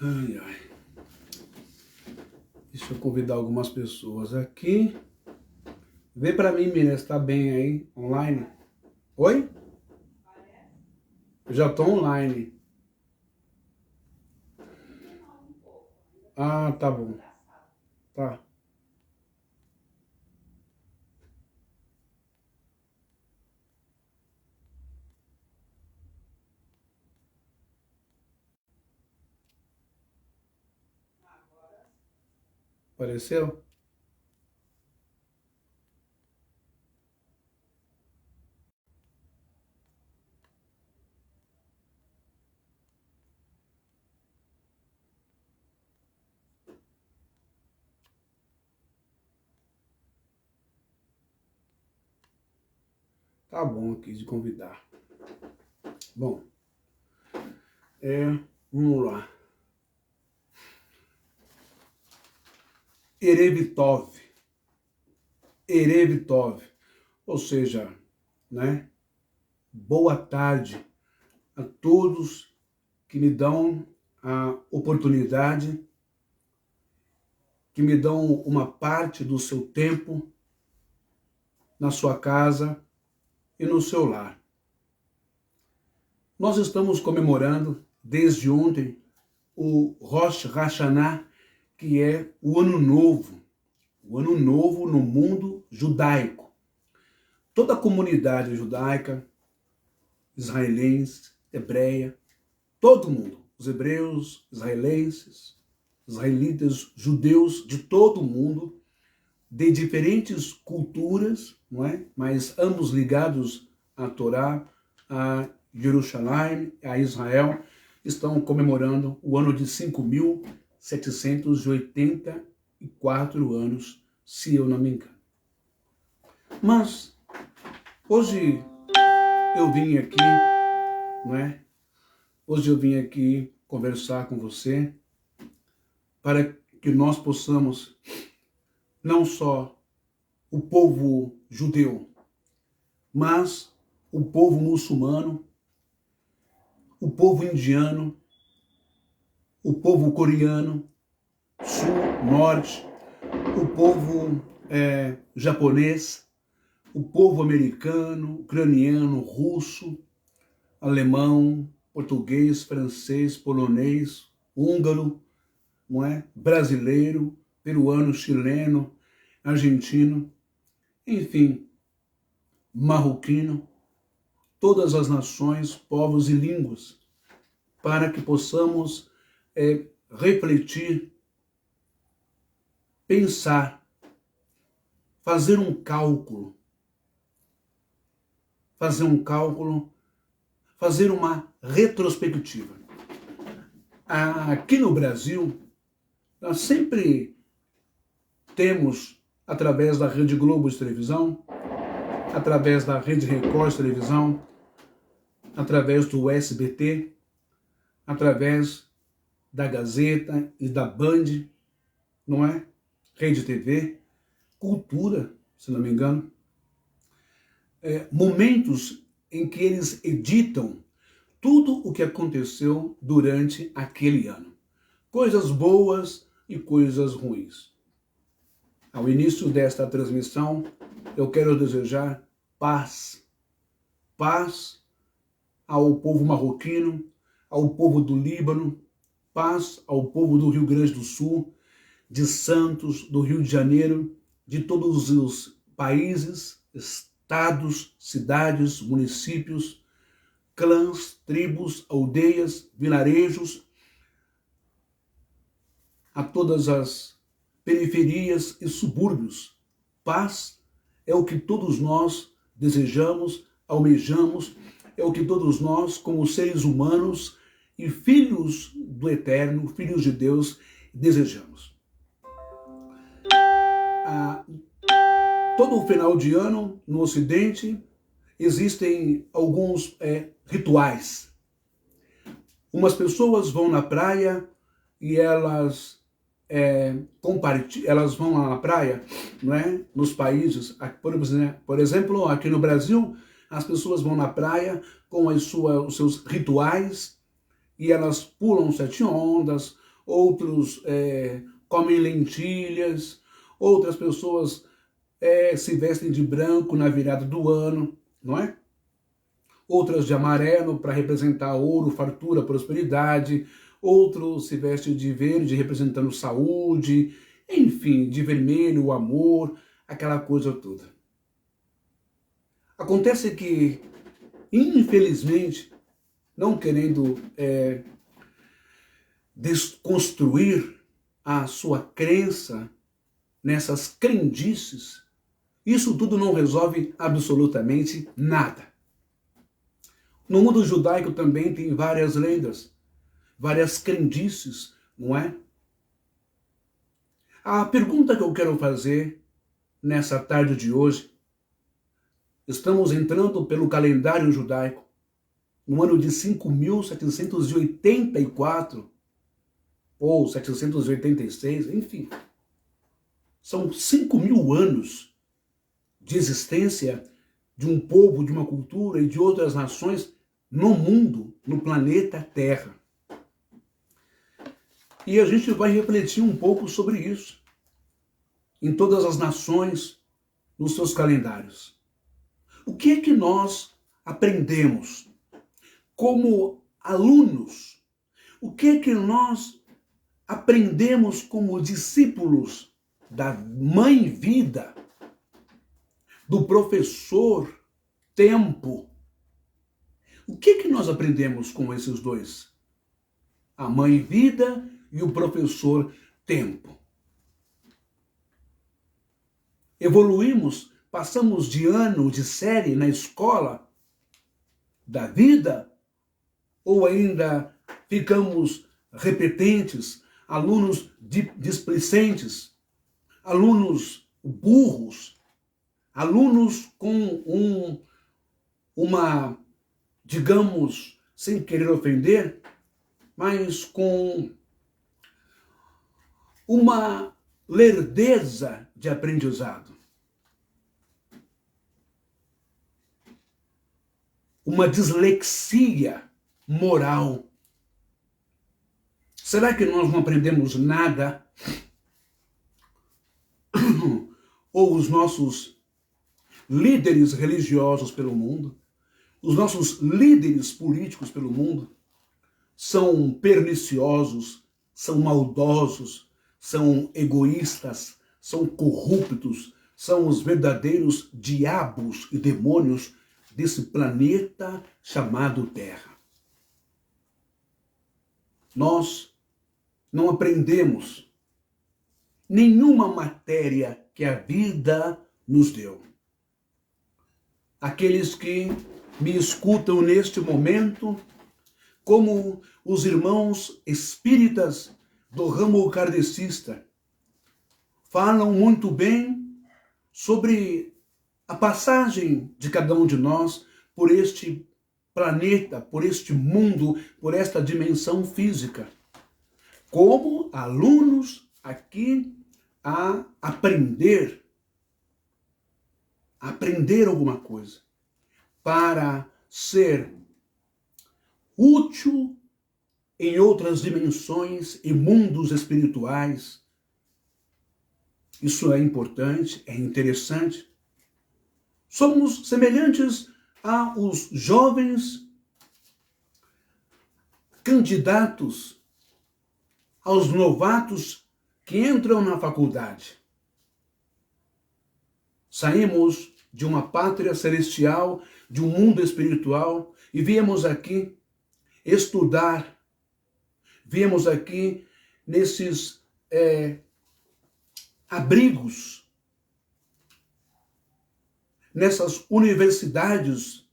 Ai, ai. Deixa eu convidar algumas pessoas aqui. Vê pra mim, Miriam, se tá bem aí, online. Oi? Eu já tô online. Ah, tá bom. Tá. Apareceu? Tá bom aqui de convidar. Bom, vamos lá. Erevitov. Erevitov. Ou seja, né? Boa tarde a todos que me dão a oportunidade, que me dão uma parte do seu tempo na sua casa e no seu lar. Nós estamos comemorando desde ontem o Rosh Hashanah, que é o Ano Novo no mundo judaico. Toda a comunidade judaica, israelense, hebreia, todo mundo, os hebreus, israelenses, israelitas, judeus de todo o mundo, de diferentes culturas, não é? Mas ambos ligados à Torá, a Jerusalém, a Israel, estão comemorando o ano de 5.784 anos, se eu não me engano. Mas hoje eu vim aqui, não é? Hoje eu vim aqui conversar com você para que nós possamos, não só o povo judeu, mas o povo muçulmano, o povo indiano, o povo coreano, sul, norte, o povo japonês, o povo americano, ucraniano, russo, alemão, português, francês, polonês, húngaro, não é? Brasileiro, peruano, chileno, argentino, enfim, marroquino, todas as nações, povos e línguas, para que possamos refletir, pensar, fazer um cálculo, fazer uma retrospectiva. Aqui no Brasil, nós sempre temos, através da Rede Globo de televisão, através da Rede Record de televisão, através do SBT, através da Gazeta e da Band, não é? Rede TV, Cultura, se não me engano, momentos em que eles editam tudo o que aconteceu durante aquele ano. Coisas boas e coisas ruins. Ao início desta transmissão, eu quero desejar paz. Paz ao povo marroquino, ao povo do Líbano, paz ao povo do Rio Grande do Sul, de Santos, do Rio de Janeiro, de todos os países, estados, cidades, municípios, clãs, tribos, aldeias, vilarejos, a todas as periferias e subúrbios. Paz é o que todos nós desejamos, almejamos, é o que todos nós, como seres humanos e filhos do Eterno, filhos de Deus, desejamos. Todo o final de ano, no Ocidente, existem alguns rituais. Umas pessoas vão na praia e elas vão lá na praia, não é? Nos países, por exemplo, aqui no Brasil, as pessoas vão na praia com os seus rituais e elas pulam 7 ondas, outros comem lentilhas, outras pessoas se vestem de branco na virada do ano, não é? Outras de amarelo para representar ouro, fartura, prosperidade, outros se vestem de verde representando saúde, enfim, de vermelho, o amor, aquela coisa toda. Acontece que, infelizmente, não querendo desconstruir a sua crença nessas crendices, isso tudo não resolve absolutamente nada. No mundo judaico também tem várias lendas, várias crendices, não é? A pergunta que eu quero fazer nessa tarde de hoje, estamos entrando pelo calendário judaico, no ano de 5.784, ou 786, enfim. São 5.000 anos de existência de um povo, de uma cultura e de outras nações no mundo, no planeta Terra. E a gente vai refletir um pouco sobre isso em todas as nações, nos seus calendários. O que é que nós aprendemos como alunos? O que é que nós aprendemos como discípulos da Mãe Vida, do professor Tempo? O que é que nós aprendemos com esses dois? A Mãe Vida e o professor Tempo. Evoluímos, passamos de ano, de série na escola da vida, ou ainda ficamos repetentes, alunos displicentes, alunos burros, alunos com uma, digamos, sem querer ofender, mas com uma lerdeza de aprendizado. Uma dislexia moral. Será que nós não aprendemos nada? Ou os nossos líderes religiosos pelo mundo, os nossos líderes políticos pelo mundo, são perniciosos, são maldosos, são egoístas, são corruptos, são os verdadeiros diabos e demônios desse planeta chamado Terra. Nós não aprendemos nenhuma matéria que a vida nos deu. Aqueles que me escutam neste momento, como os irmãos espíritas do ramo kardecista, falam muito bem sobre a passagem de cada um de nós por este planeta, por este mundo, por esta dimensão física, como alunos aqui a aprender alguma coisa, para ser útil em outras dimensões e mundos espirituais. Isso é importante, é interessante. Somos semelhantes aos jovens candidatos, aos novatos que entram na faculdade. Saímos de uma pátria celestial, de um mundo espiritual, e viemos aqui estudar, viemos aqui nesses abrigos, nessas universidades.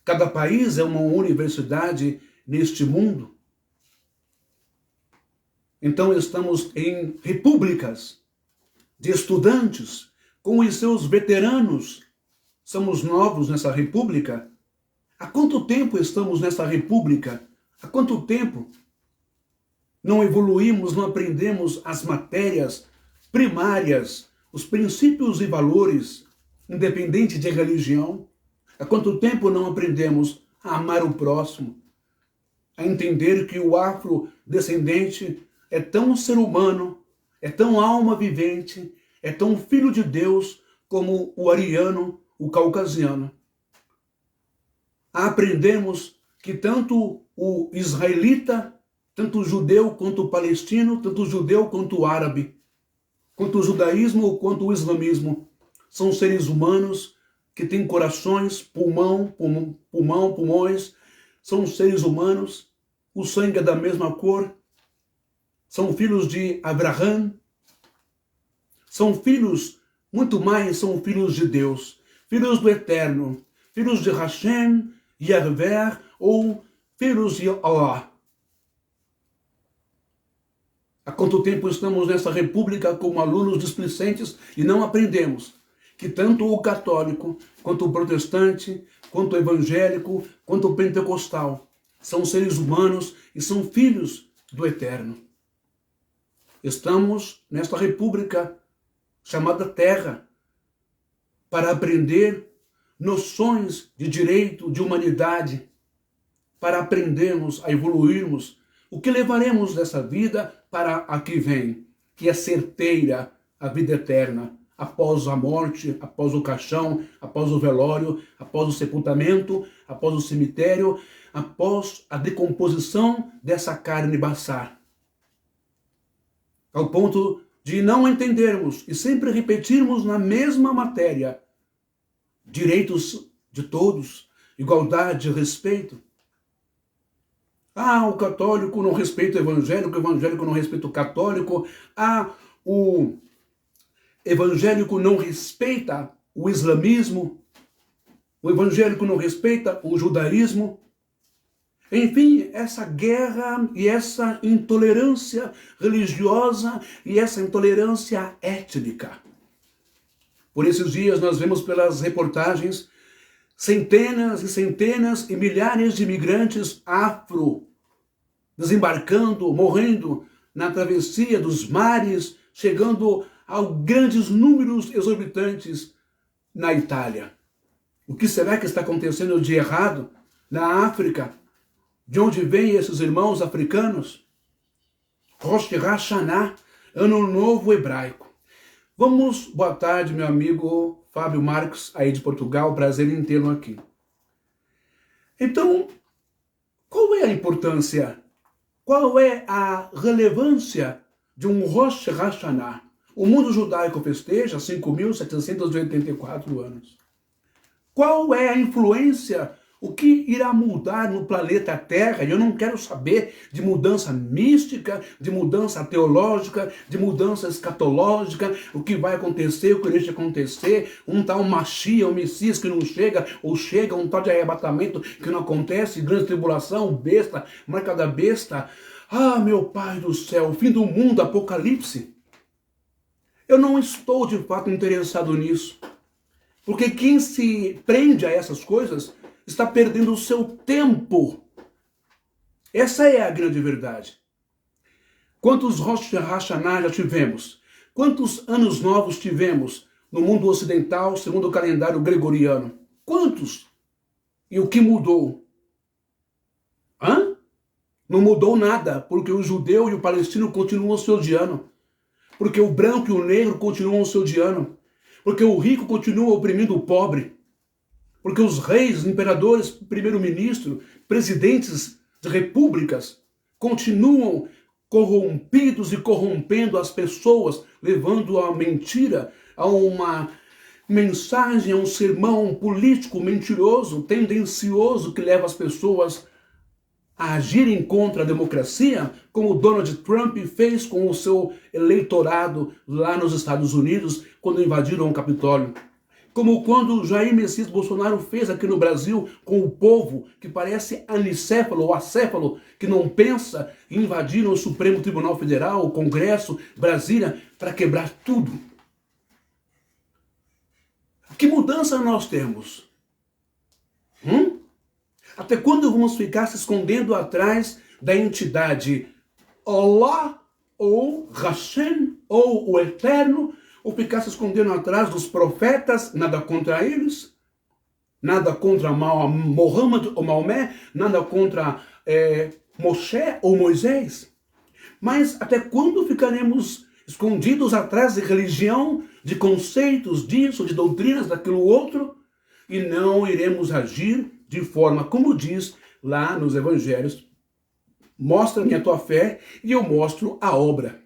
Cada país é uma universidade neste mundo. Então estamos em repúblicas de estudantes, com os seus veteranos. Somos novos nessa república. Há quanto tempo estamos nessa república? Há quanto tempo não evoluímos, não aprendemos as matérias primárias, os princípios e valores, independente de religião? Há quanto tempo não aprendemos a amar o próximo? a entender que o afrodescendente é tão ser humano, é tão alma vivente, é tão filho de Deus como o ariano, o caucasiano. Aprendemos que tanto o israelita, tanto o judeu quanto o palestino, tanto o judeu quanto o árabe, quanto o judaísmo quanto o islamismo, são seres humanos que têm corações, pulmões, são seres humanos, o sangue é da mesma cor, são filhos de Abraão, são filhos, muito mais, são filhos de Deus, filhos do Eterno, filhos de Hashem, Yahvé ou filhos de Allah. Há quanto tempo estamos nessa república como alunos displicentes e não aprendemos que tanto o católico, quanto o protestante, quanto o evangélico, quanto o pentecostal são seres humanos e são filhos do Eterno. Estamos nesta república chamada Terra para aprender noções de direito, de humanidade, para aprendermos a evoluirmos o que levaremos dessa vida para a que vem, que é certeira, a vida eterna, após a morte, após o caixão, após o velório, após o sepultamento, após o cemitério, após a decomposição dessa carne baçar. Ao ponto de não entendermos e sempre repetirmos na mesma matéria direitos de todos, igualdade, respeito. O católico não respeita o evangélico não respeita o católico. O evangélico não respeita o islamismo, o evangélico não respeita o judaísmo. Enfim, essa guerra e essa intolerância religiosa e essa intolerância étnica. Por esses dias nós vemos pelas reportagens centenas e centenas e milhares de imigrantes afro desembarcando, morrendo na travessia dos mares, chegando a grandes números exorbitantes na Itália. O que será que está acontecendo de errado na África? De onde vêm esses irmãos africanos? Rosh Hashanah, Ano Novo Hebraico. Boa tarde, meu amigo Fábio Marques, aí de Portugal, prazer em tê-lo aqui. Então, qual é a importância, qual é a relevância de um Rosh Hashanah? O mundo judaico festeja 5.784 anos. Qual é a influência, o que irá mudar no planeta Terra? Eu não quero saber de mudança mística, de mudança teológica, de mudança escatológica, o que vai acontecer, o que deixa acontecer, um tal Mashiach, um Messias que não chega, ou chega, um tal de arrebatamento que não acontece, grande tribulação, besta, marca da besta. Meu Pai do céu, o fim do mundo, Apocalipse. Eu não estou de fato interessado nisso, porque quem se prende a essas coisas está perdendo o seu tempo. Essa é a grande verdade. Quantos Rosh Hashanah já tivemos? Quantos anos novos tivemos no mundo ocidental, segundo o calendário gregoriano? Quantos? E o que mudou? Não mudou nada, porque o judeu e o palestino continuam se odiando. Porque o branco e o negro continuam se odiando. Porque o rico continua oprimindo o pobre. Porque os reis, imperadores, primeiro-ministro, presidentes de repúblicas continuam corrompidos e corrompendo as pessoas, levando a mentira, a uma mensagem, a um sermão político mentiroso, tendencioso, que leva as pessoas a agirem contra a democracia, como Donald Trump fez com o seu eleitorado lá nos Estados Unidos, quando invadiram o Capitólio. Como quando Jair Messias Bolsonaro fez aqui no Brasil com o povo que parece anicéfalo ou acéfalo, que não pensa, e invadiram o Supremo Tribunal Federal, o Congresso, Brasília, para quebrar tudo. Que mudança nós temos? Até quando vamos ficar se escondendo atrás da entidade Allah, ou Hashem, ou o Eterno, ou ficar se escondendo atrás dos profetas? Nada contra eles, nada contra Mohammed ou Maomé, nada contra Moshe ou Moisés? Mas até quando ficaremos escondidos atrás de religião, de conceitos disso, de doutrinas daquilo outro, e não iremos agir de forma como diz lá nos evangelhos? Mostra-me a tua fé e eu mostro a obra.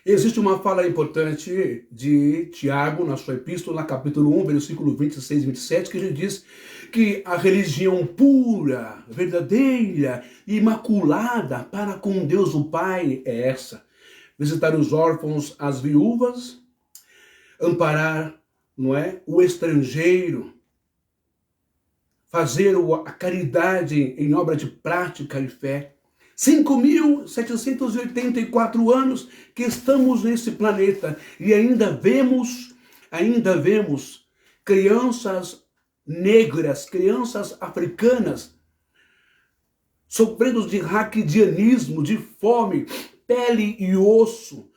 Existe uma fala importante de Tiago, na sua epístola, capítulo 1, versículo 26 e 27, que ele diz que a religião pura, verdadeira, imaculada para com Deus o Pai é essa: visitar os órfãos, as viúvas, amparar, não é, o estrangeiro, fazer a caridade em obra de prática e fé. 5.784 anos que estamos nesse planeta e ainda vemos crianças negras, crianças africanas sofrendo de raquidianismo, de fome, pele e osso,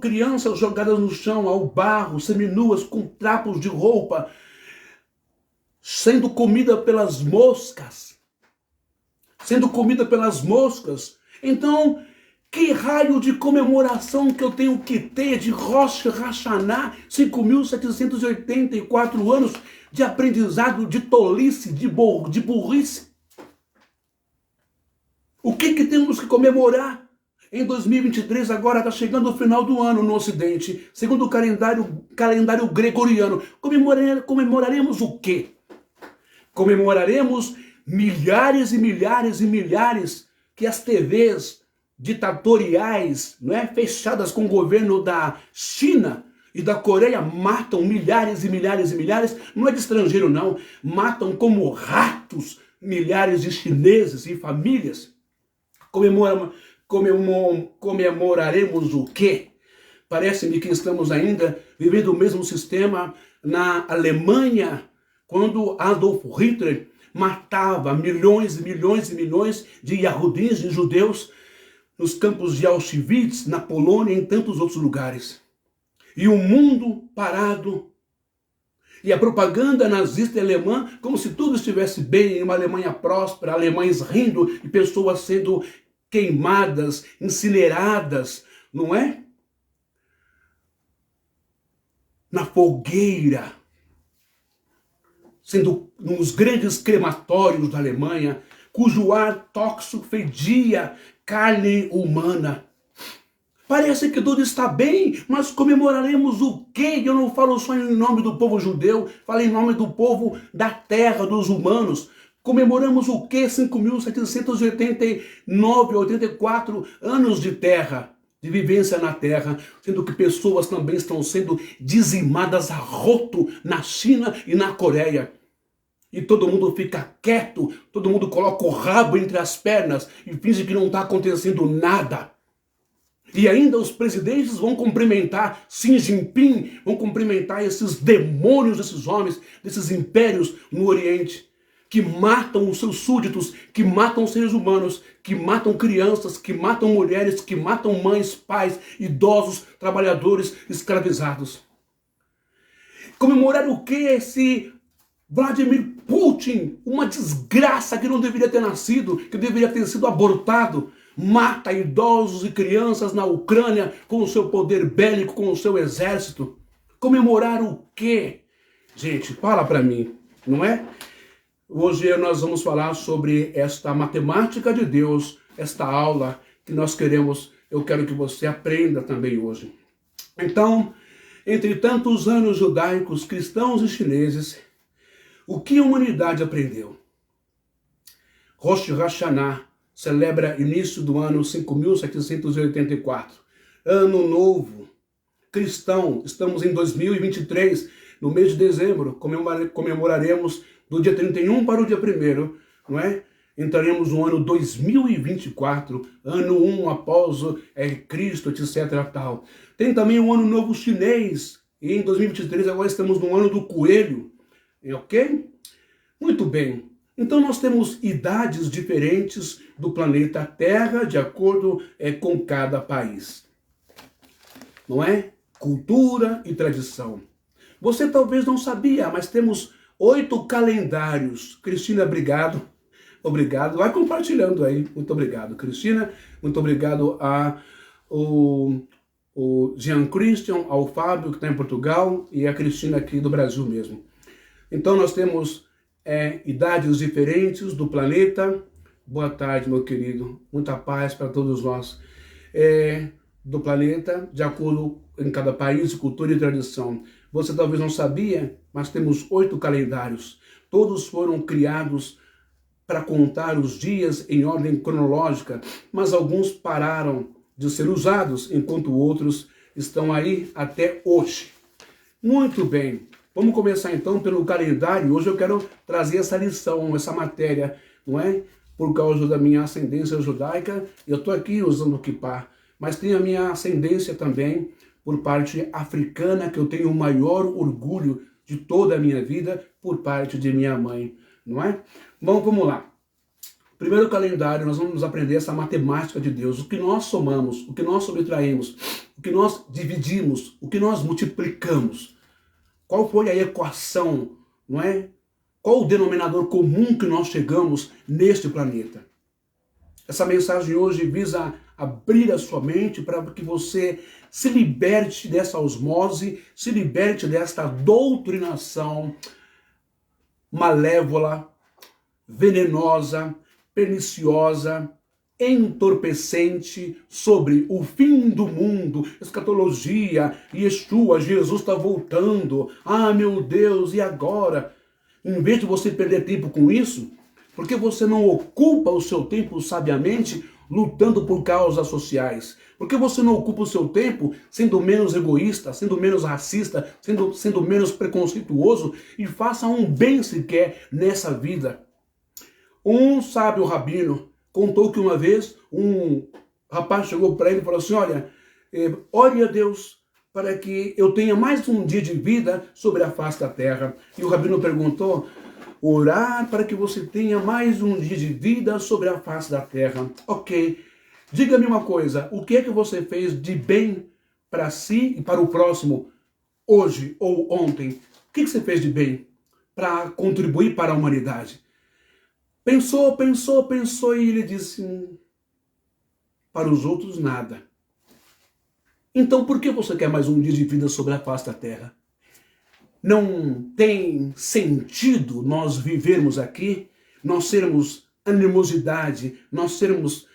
crianças jogadas no chão, ao barro, seminuas, com trapos de roupa, sendo comida pelas moscas. Então, que raio de comemoração que eu tenho que ter de Rosh Hashanah, 5.784 anos de aprendizado, de tolice, de burrice? O que temos que comemorar? Em 2023, agora está chegando o final do ano no Ocidente, segundo o calendário gregoriano. Comemoraremos o quê? Comemoraremos milhares e milhares e milhares que as TVs ditatoriais, não é, fechadas com o governo da China e da Coreia, matam milhares e milhares e milhares, não é de estrangeiro não, matam como ratos milhares de chineses e famílias. Comemoraremos o quê? Parece-me que estamos ainda vivendo o mesmo sistema na Alemanha, quando Adolf Hitler matava milhões e milhões e milhões de Yahudins, de judeus, nos campos de Auschwitz, na Polônia e em tantos outros lugares. E o mundo parado. E a propaganda nazista alemã, como se tudo estivesse bem, em uma Alemanha próspera, alemães rindo e pessoas sendo queimadas, incineradas, não é? Na fogueira, sendo nos grandes crematórios da Alemanha, cujo ar tóxico fedia carne humana. Parece que tudo está bem, mas comemoraremos o quê? Eu não falo só em nome do povo judeu, falo em nome do povo da terra, dos humanos. Comemoramos o quê? 5.789, 84 anos de terra, de vivência na terra, sendo que pessoas também estão sendo dizimadas a roto na China e na Coreia. E todo mundo fica quieto, todo mundo coloca o rabo entre as pernas e finge que não está acontecendo nada. E ainda os presidentes vão cumprimentar Xi Jinping, vão cumprimentar esses demônios, esses homens, desses impérios no Oriente, que matam os seus súditos, que matam seres humanos, que matam crianças, que matam mulheres, que matam mães, pais, idosos, trabalhadores escravizados. Comemorar o que esse Vladimir Putin, uma desgraça que não deveria ter nascido, que deveria ter sido abortado, mata idosos e crianças na Ucrânia com o seu poder bélico, com o seu exército? Comemorar o quê? Gente, fala para mim, não é? Hoje nós vamos falar sobre esta matemática de Deus, esta aula que eu quero que você aprenda também hoje. Então, entre tantos anos judaicos, cristãos e chineses, o que a humanidade aprendeu? Rosh Hashanah celebra início do ano 5.784. Ano novo cristão, estamos em 2023, no mês de dezembro, comemoraremos do dia 31 para o dia 1º, não é? Entraremos no ano 2024, ano 1 após Cristo, etc. Tal. Tem também o ano novo chinês, e em 2023 agora estamos no ano do coelho, ok? Muito bem. Então nós temos idades diferentes do planeta Terra, de acordo com cada país. Não é? Cultura e tradição. Você talvez não sabia, mas temos 8 calendários. Cristina, obrigado. Obrigado. Vai compartilhando aí. Muito obrigado, Cristina. Muito obrigado o Jean Christian, ao Fábio, que está em Portugal, e a Cristina aqui do Brasil mesmo. Então nós temos idades diferentes do planeta. Boa tarde, meu querido. Muita paz para todos nós. Do planeta, de acordo em cada país, cultura e tradição. Você talvez não sabia, mas temos 8 calendários. Todos foram criados para contar os dias em ordem cronológica, mas alguns pararam de ser usados, enquanto outros estão aí até hoje. Muito bem, vamos começar então pelo calendário. Hoje eu quero trazer essa lição, essa matéria, não é? Por causa da minha ascendência judaica, eu estou aqui usando o kippah, mas tem a minha ascendência também por parte africana, que eu tenho o maior orgulho de toda a minha vida, por parte de minha mãe, não é? Bom, vamos lá. Primeiro calendário, nós vamos aprender essa matemática de Deus, o que nós somamos, o que nós subtraímos, o que nós dividimos, o que nós multiplicamos. Qual foi a equação, não é? Qual o denominador comum que nós chegamos neste planeta? Essa mensagem hoje visa abrir a sua mente para que você se liberte dessa osmose, se liberte desta doutrinação malévola, venenosa, perniciosa, entorpecente sobre o fim do mundo, escatologia, Yeshua, Jesus está voltando, ah meu Deus, e agora? Em vez de você perder tempo com isso, por que você não ocupa o seu tempo sabiamente lutando por causas sociais? Por que você não ocupa o seu tempo sendo menos egoísta, sendo menos racista, sendo menos preconceituoso e faça um bem sequer nessa vida? Um sábio rabino contou que uma vez um rapaz chegou para ele e falou assim, olha, ore a Deus para que eu tenha mais um dia de vida sobre a face da terra. E o rabino perguntou, orar para que você tenha mais um dia de vida sobre a face da terra. Ok, diga-me uma coisa, o que é que você fez de bem para si e para o próximo hoje ou ontem? O que você fez de bem para contribuir para a humanidade? Pensou e ele disse, para os outros nada. Então por que você quer mais um dia de vida sobre a face da terra? Não tem sentido nós vivermos aqui, nós sermos animosidade, nós sermos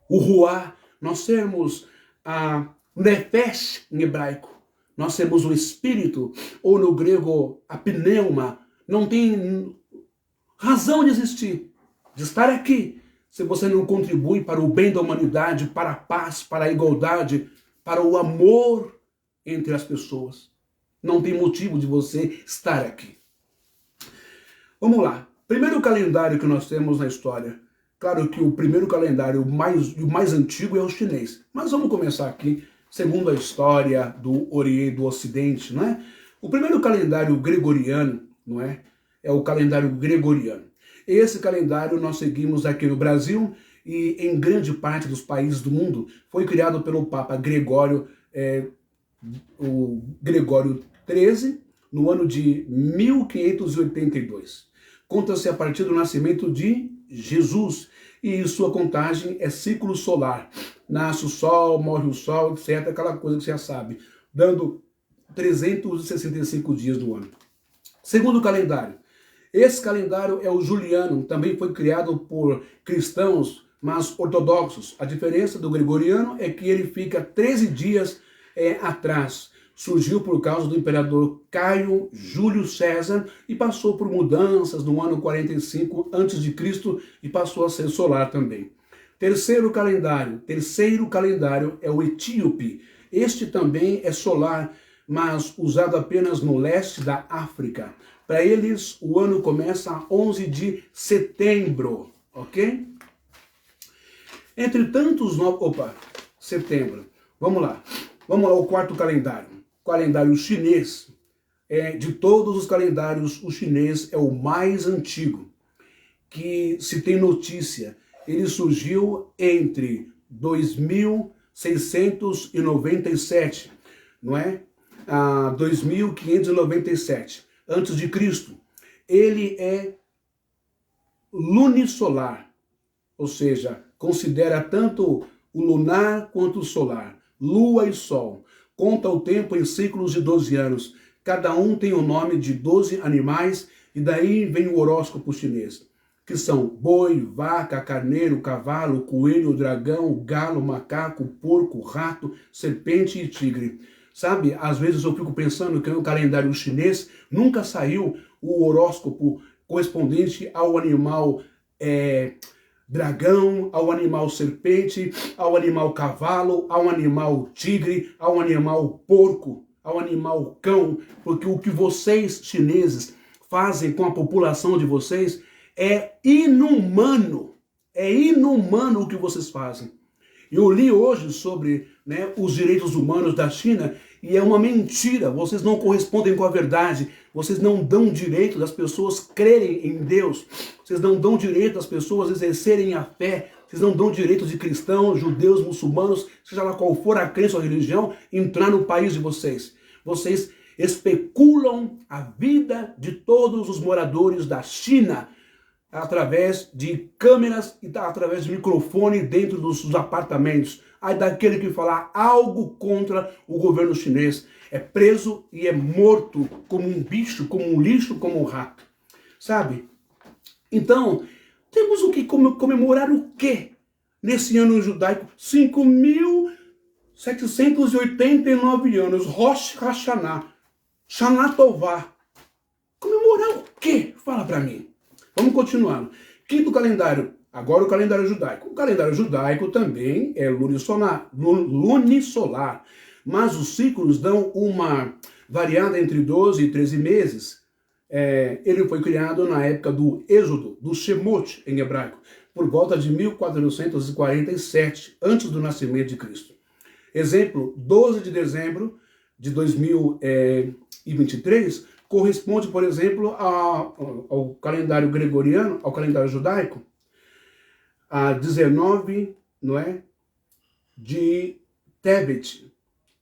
o ruá, nós sermos a nefesh em hebraico, nós sermos o espírito, ou no grego a pneuma. Não tem razão de existir, de estar aqui, se você não contribui para o bem da humanidade, para a paz, para a igualdade, para o amor entre as pessoas. Não tem motivo de você estar aqui. Vamos lá. Primeiro calendário que nós temos na história. Claro que o primeiro calendário mais antigo é o chinês. Mas vamos começar aqui, segundo a história do Oriente, do Ocidente, não é? O primeiro calendário gregoriano, não é? É o calendário gregoriano. Esse calendário nós seguimos aqui no Brasil e em grande parte dos países do mundo. Foi criado pelo Papa Gregório, o Gregório XIII, no ano de 1582. Conta-se a partir do nascimento de Jesus e sua contagem é ciclo solar. Nasce o Sol, morre o Sol, etc. Aquela coisa que você já sabe, dando 365 dias do ano. Segundo calendário. Esse calendário é o juliano, também foi criado por cristãos, mas ortodoxos. A diferença do gregoriano é que ele fica 13 dias atrás. Surgiu por causa do imperador Caio Júlio César e passou por mudanças no ano 45 a.C. e passou a ser solar também. Terceiro calendário é o etíope. Este também é solar, mas usado apenas no leste da África. Para eles, o ano começa a 11 de setembro, ok? Entre tantos setembro. Vamos lá, o quarto calendário. Calendário chinês. De todos os calendários, o chinês é o mais antigo, que se tem notícia. Ele surgiu entre 2697, não é? 2597 antes de Cristo. ele é lunisolar, ou seja, considera tanto o lunar quanto o solar, lua e sol. Conta o tempo em ciclos de 12 anos. Cada um tem o nome de 12 animais e daí vem o horóscopo chinês, que são boi, vaca, carneiro, cavalo, coelho, dragão, galo, macaco, porco, rato, serpente e tigre. Sabe, às vezes eu fico pensando que no calendário chinês nunca saiu o horóscopo correspondente ao animal dragão, ao animal serpente, ao animal cavalo, ao animal tigre, ao animal porco, ao animal cão, porque o que vocês chineses fazem com a população de vocês é inumano. É inumano o que vocês fazem. Eu li hoje sobre os direitos humanos da China e é uma mentira. Vocês não correspondem com a verdade. Vocês não dão direito das pessoas crerem em Deus. Vocês não dão direito das pessoas exercerem a fé. Vocês não dão direito de cristãos, judeus, muçulmanos, seja lá qual for a crença ou a religião, entrar no país de vocês. Vocês especulam a vida de todos os moradores da China através de câmeras e através de microfone dentro dos apartamentos. Aí daquele que falar algo contra o governo chinês é preso e é morto como um bicho, como um lixo, como um rato. Sabe? Então, temos o que comemorar o quê? Nesse ano judaico, 5.789 anos, Rosh Hashanah, Shana Tová. Comemorar o quê? Fala pra mim. Vamos continuar. Quinto calendário, agora o calendário judaico. O calendário judaico também é lunisolar, mas os ciclos dão uma variada entre 12 e 13 meses. Ele foi criado na época do Êxodo, do Shemot em hebraico, por volta de 1447, antes do nascimento de Cristo. Exemplo, 12 de dezembro de 2023, corresponde, por exemplo, ao calendário gregoriano, ao calendário judaico, a 19, de Tebet.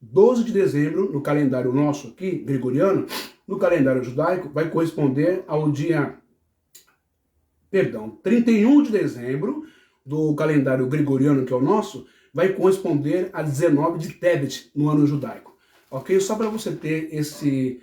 12 de dezembro, no calendário nosso aqui, gregoriano, no calendário judaico, vai corresponder ao dia, 31 de dezembro, do calendário gregoriano, que é o nosso, vai corresponder a 19 de Tebet, no ano judaico. Ok? Só para você ter esse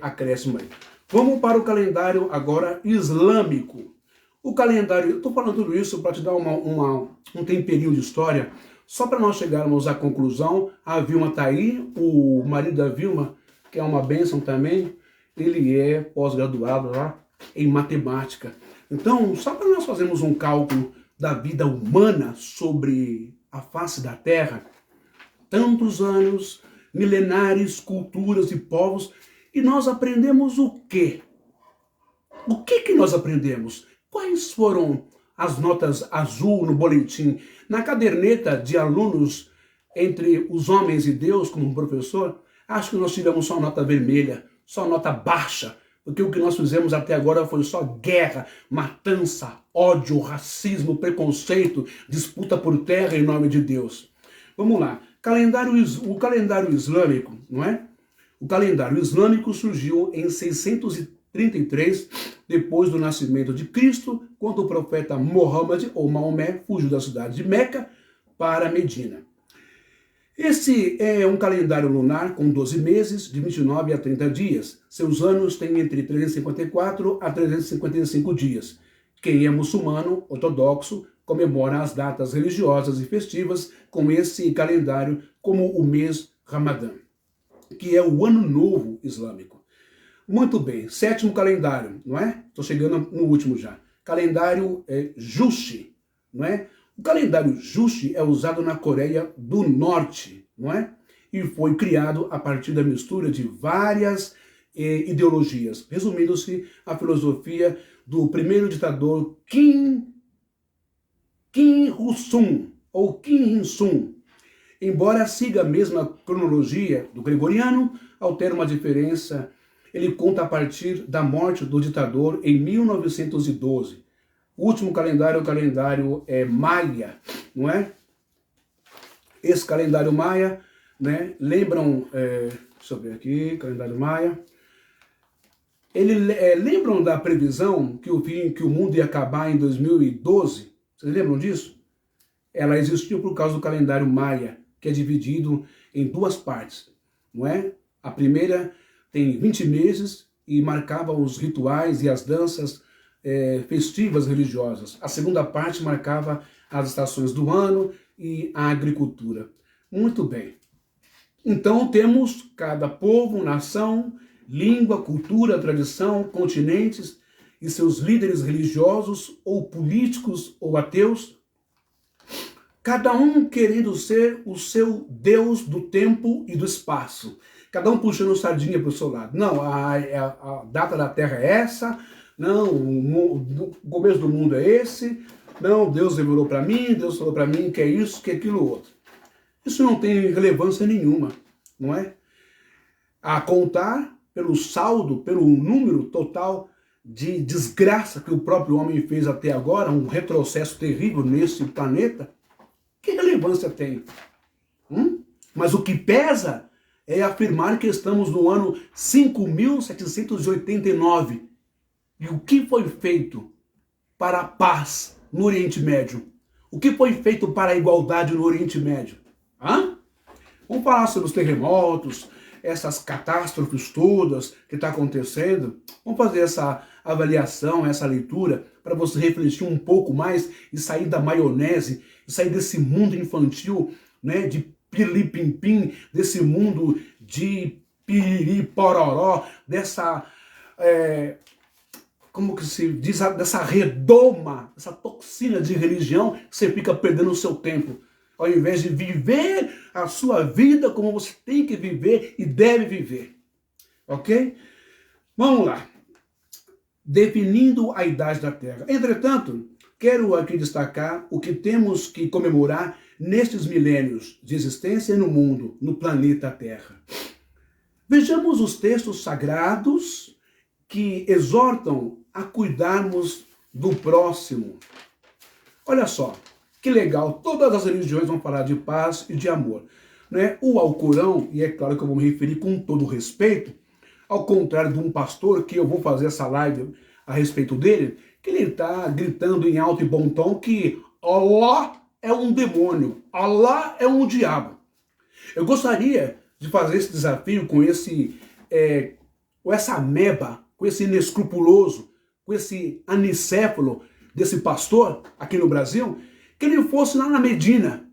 acréscimo aí. Vamos para o calendário agora islâmico. O calendário, eu estou falando tudo isso para te dar um temperinho de história, só para nós chegarmos à conclusão. A Vilma está aí, o marido da Vilma, que é uma bênção também, ele é pós-graduado lá em matemática. Então, só para nós fazermos um cálculo da vida humana sobre a face da Terra, tantos anos, milenares, culturas e povos, e nós aprendemos o quê? O que nós aprendemos? Quais foram as notas azul no boletim? Na caderneta de alunos entre os homens e Deus, como professor, acho que nós tivemos só nota vermelha, só nota baixa, porque o que nós fizemos até agora foi só guerra, matança, ódio, racismo, preconceito, disputa por terra em nome de Deus. Vamos lá. O calendário islâmico, não é? O calendário islâmico surgiu em 633, depois do nascimento de Cristo, quando o profeta Muhammad, ou Maomé, fugiu da cidade de Meca para Medina. Esse é um calendário lunar com 12 meses, de 29 a 30 dias. Seus anos têm entre 354 a 355 dias. Quem é muçulmano, ortodoxo, comemora as datas religiosas e festivas com esse calendário, como o mês Ramadã, que é o Ano Novo Islâmico. Muito bem, sétimo calendário, não é? Estou chegando no último já. Calendário Juche, não é? O calendário Juche é usado na Coreia do Norte, não é? E foi criado a partir da mistura de várias ideologias, resumindo-se a filosofia do primeiro ditador Kim Il-sung, ou Kim Il-sung. Embora siga a mesma cronologia do gregoriano, altera uma diferença. Ele conta a partir da morte do ditador em 1912. O último calendário é o calendário Maia, não é? Esse calendário Maia, né? Lembram, deixa eu ver aqui, calendário Maia. Lembram da previsão que o mundo ia acabar em 2012? Vocês lembram disso? Ela existiu por causa do calendário maia, que é dividido em duas partes, não é? A primeira tem 20 meses e marcava os rituais e as danças festivas religiosas. A segunda parte marcava as estações do ano e a agricultura. Muito bem. Então temos cada povo, nação, língua, cultura, tradição, continentes e seus líderes religiosos ou políticos ou ateus, cada um querendo ser o seu Deus do tempo e do espaço. Cada um puxando sardinha para o seu lado. Não, a data da Terra é essa. Não, o começo do mundo é esse. Não, Deus revelou para mim, Deus falou para mim que é isso, que é aquilo outro. Isso não tem relevância nenhuma, não é? A contar pelo saldo, pelo número total de desgraça que o próprio homem fez até agora, um retrocesso terrível nesse planeta, que relevância tem? Mas o que pesa é afirmar que estamos no ano 5.789. E o que foi feito para a paz no Oriente Médio? O que foi feito para a igualdade no Oriente Médio? Vamos falar sobre os terremotos, essas catástrofes todas que estão acontecendo. Vamos fazer essa avaliação, essa leitura, para você refletir um pouco mais e sair da maionese, e sair desse mundo infantil, né, de pili-pim-pim, desse mundo de piriri-pororó, dessa, como que se diz, dessa redoma, essa toxina de religião, que você fica perdendo o seu tempo. Ao invés de viver a sua vida como você tem que viver e deve viver. Ok? Vamos lá. Definindo a idade da Terra. Entretanto, quero aqui destacar o que temos que comemorar nestes milênios de existência no mundo, no planeta Terra. Vejamos os textos sagrados que exortam a cuidarmos do próximo. Olha só. Que legal, todas as religiões vão falar de paz e de amor. Né? O Alcorão, e é claro que eu vou me referir com todo respeito, ao contrário de um pastor, que eu vou fazer essa live a respeito dele, que ele está gritando em alto e bom tom que Allah é um demônio, Allah é um diabo. Eu gostaria de fazer esse desafio com essa ameba, com esse inescrupuloso, com esse anicéfalo desse pastor aqui no Brasil, que ele fosse lá na Medina,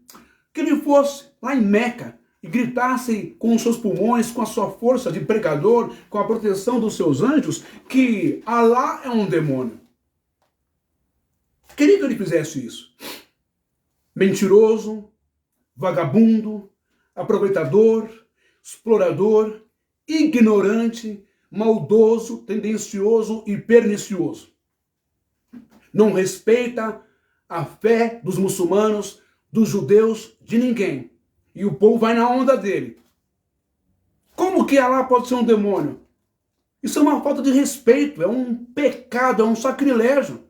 que ele fosse lá em Meca e gritasse com os seus pulmões, com a sua força de pregador, com a proteção dos seus anjos, que Allah é um demônio. Queria que ele fizesse isso. Mentiroso, vagabundo, aproveitador, explorador, ignorante, maldoso, tendencioso e pernicioso. Não respeita a fé dos muçulmanos, dos judeus, de ninguém. E o povo vai na onda dele. Como que Allah pode ser um demônio? Isso é uma falta de respeito, é um pecado, é um sacrilégio.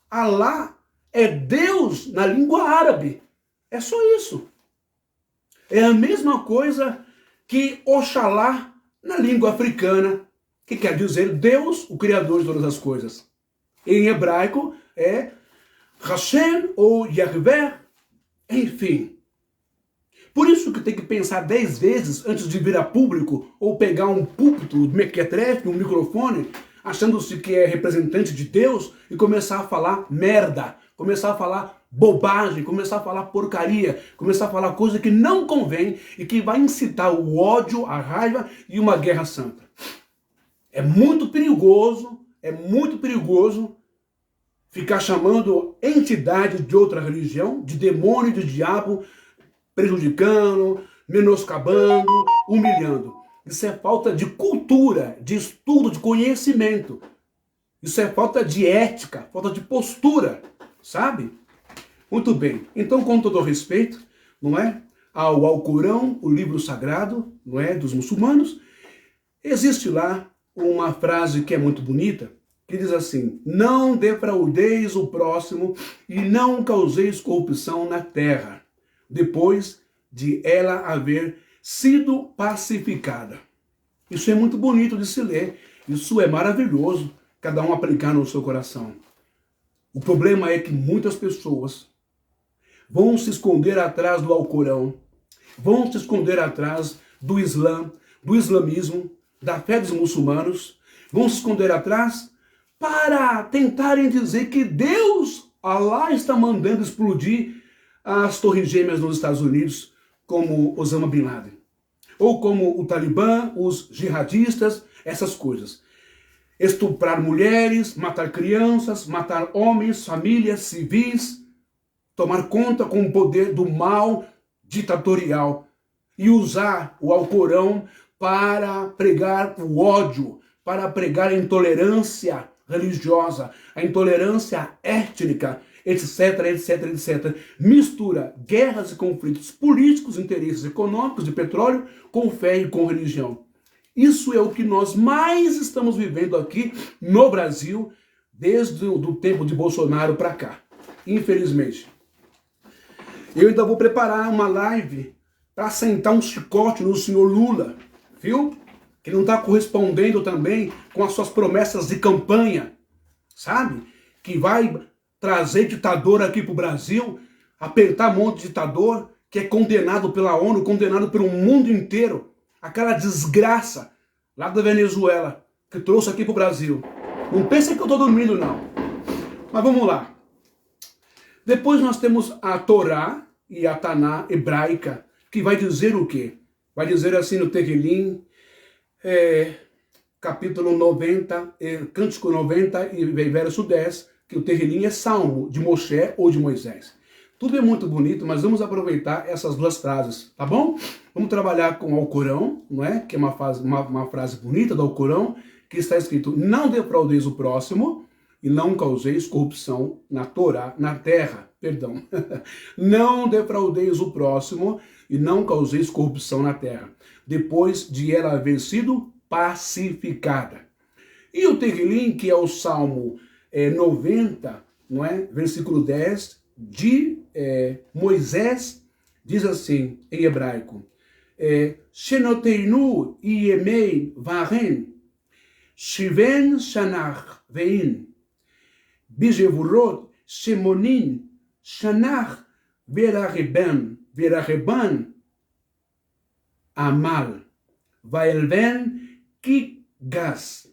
Allah é Deus na língua árabe. É só isso. É a mesma coisa que Oxalá na língua africana, que quer dizer Deus, o Criador de todas as coisas. Em hebraico é Hashem ou Yahvé, enfim. Por isso que tem que pensar 10 vezes antes de vir a público ou pegar um púlpito, um mequetrefe, um microfone, achando-se que é representante de Deus e começar a falar merda, começar a falar bobagem, começar a falar porcaria, começar a falar coisa que não convém e que vai incitar o ódio, a raiva e uma guerra santa. É muito perigoso ficar chamando entidade de outra religião, de demônio, de diabo, prejudicando, menoscabando, humilhando. Isso é falta de cultura, de estudo, de conhecimento. Isso é falta de ética, falta de postura, sabe? Muito bem. Então, com todo respeito, não é, ao Alcorão, o livro sagrado, não é, dos muçulmanos, existe lá uma frase que é muito bonita, que diz assim: não defraudeis o próximo e não causeis corrupção na terra, depois de ela haver sido pacificada. Isso é muito bonito de se ler. Isso é maravilhoso, cada um aplicar no seu coração. O problema é que muitas pessoas vão se esconder atrás do Alcorão, vão se esconder atrás do Islã, do islamismo, da fé dos muçulmanos, vão se esconder atrás para tentarem dizer que Deus, Allah, está mandando explodir as Torres Gêmeas nos Estados Unidos, como Osama Bin Laden. Ou como o Talibã, os jihadistas, essas coisas. Estuprar mulheres, matar crianças, matar homens, famílias, civis, tomar conta com o poder do mal ditatorial e usar o Alcorão para pregar o ódio, para pregar a intolerância religiosa, a intolerância étnica, etc, etc, etc. Mistura guerras e conflitos políticos, interesses econômicos de petróleo com fé e com religião. Isso é o que nós mais estamos vivendo aqui no Brasil desde o tempo de Bolsonaro para cá, infelizmente. Eu ainda vou preparar uma live para sentar um chicote no senhor Lula, viu? Que não está correspondendo também com as suas promessas de campanha, sabe? Que vai trazer ditador aqui para o Brasil, apertar a mão do ditador, que é condenado pela ONU, condenado pelo mundo inteiro. Aquela desgraça lá da Venezuela, que trouxe aqui para o Brasil. Não pensem que eu estou dormindo, não. Mas vamos lá. Depois nós temos a Torá e a Taná hebraica, que vai dizer o quê? Vai dizer assim no Tehilim, capítulo 90, cântico 90 e verso 10, que o Tehilim é salmo de Moshe ou de Moisés. Tudo é muito bonito, mas vamos aproveitar essas duas frases, tá bom? Vamos trabalhar com o Alcorão, não é? Que é uma frase bonita do Alcorão, que está escrito: não defraudeis o próximo e não causeis corrupção na Torá, na terra, perdão. Não defraudeis o próximo e não causeis corrupção na terra, depois de ela haver sido pacificada. E o Tehilim, que é o Salmo 90, não é? Versículo 10, de Moisés, diz assim, em hebraico: Shenoteinu yemei varen, shiven shanach vein, bijevurot shemonin shanach verareban amal, vaelven kigas,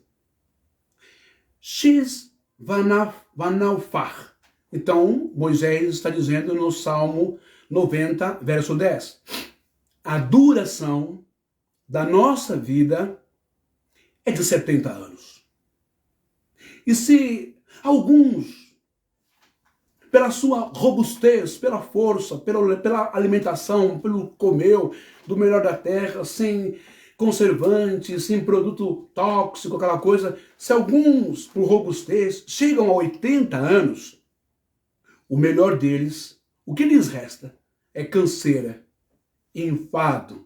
X vanaufach. Então, Moisés está dizendo no Salmo 90, verso 10. A duração da nossa vida é de 70 anos. E se alguns, pela sua robustez, pela força, pela alimentação, pelo comer do melhor da terra, sem conservantes, sem produto tóxico, aquela coisa, se alguns, por robustez, chegam a 80 anos, o melhor deles, o que lhes resta é canseira, enfado,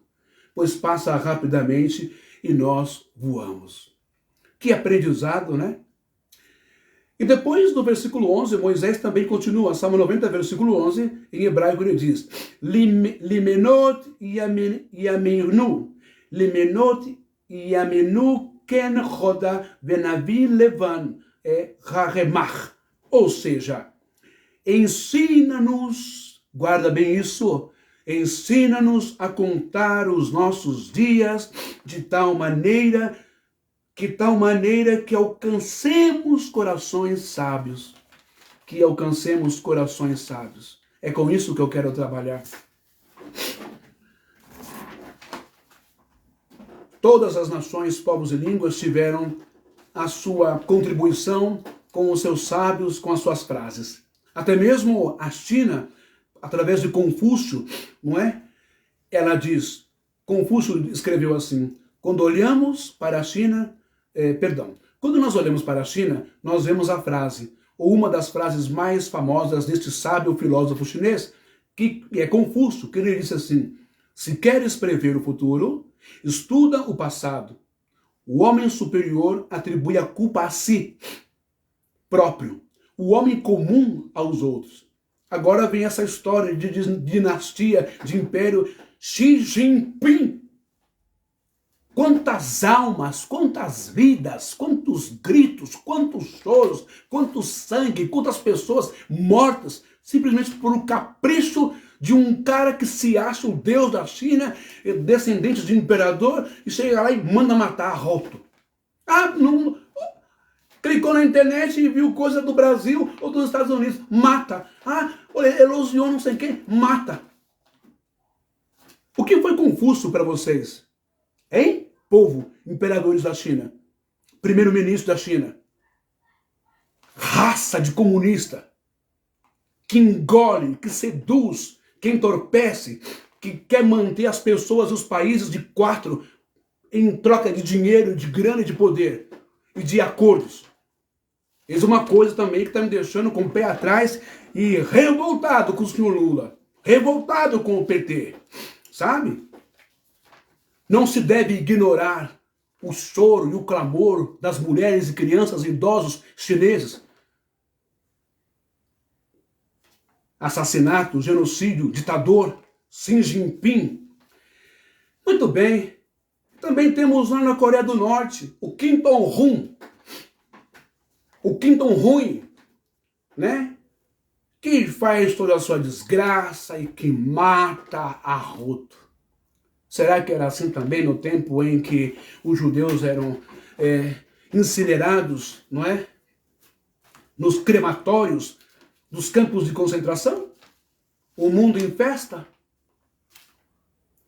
pois passa rapidamente e nós voamos. Que aprendizado, né? E depois, no versículo 11, Moisés também continua, Salmo 90, versículo 11, em hebraico ele diz: Limenot yamenu, limenot yamenu ken choda venavi levan haremach. Ou seja, ensina-nos, guarda bem isso, ensina-nos a contar os nossos dias de tal maneira que alcancemos corações sábios. Que alcancemos corações sábios. É com isso que eu quero trabalhar. Todas as nações, povos e línguas tiveram a sua contribuição com os seus sábios, com as suas frases. Até mesmo a China, através de Confúcio, não é? Ela diz, Confúcio escreveu assim: quando olhamos para a China, quando nós olhamos para a China, nós vemos a frase, ou uma das frases mais famosas deste sábio filósofo chinês, que é Confúcio, que ele disse assim: se queres prever o futuro, estuda o passado. O homem superior atribui a culpa a si próprio, o homem comum aos outros. Agora vem essa história de dinastia, de império Xi Jinping. Quantas almas, quantas vidas, quantos gritos, quantos choros, quanto sangue, quantas pessoas mortas, simplesmente por um capricho de um cara que se acha o Deus da China, descendente de imperador, e chega lá e manda matar a roto. Ah, não, clicou na internet e viu coisa do Brasil ou dos Estados Unidos, mata. Ah, elogiou não sei quem, mata. O que foi Confúcio para vocês? Hein? Povo, imperadores da China, primeiro-ministro da China, raça de comunista, que engole, que seduz, que entorpece, que quer manter as pessoas, os países de quatro em troca de dinheiro, de grana e de poder e de acordos. Eis uma coisa também que está me deixando com o pé atrás e revoltado com o senhor Lula, revoltado com o PT, sabe? Não se deve ignorar o choro e o clamor das mulheres e crianças e idosos chineses. Assassinato, genocídio, ditador, Xi Jinping. Muito bem. Também temos lá na Coreia do Norte o Kim Jong-un. O Kim Jong-un, né? Que faz toda a sua desgraça e que mata a roto. Será que era assim também no tempo em que os judeus eram incinerados, não é? Nos crematórios dos campos de concentração? O mundo em festa?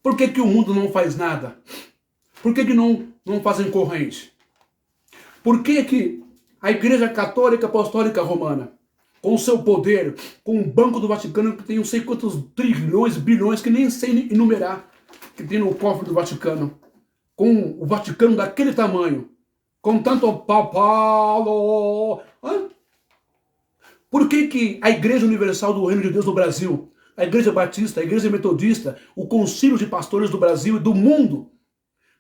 Por que que o mundo não faz nada? Por que que não fazem corrente? Por que que a Igreja Católica Apostólica Romana, com o seu poder, com o Banco do Vaticano, que tem não sei quantos trilhões, bilhões, que nem sei enumerar, que tem no cofre do Vaticano, com o Vaticano daquele tamanho, com tanto papalo... Por que que a Igreja Universal do Reino de Deus no Brasil, a Igreja Batista, a Igreja Metodista, o Concílio de Pastores do Brasil e do mundo,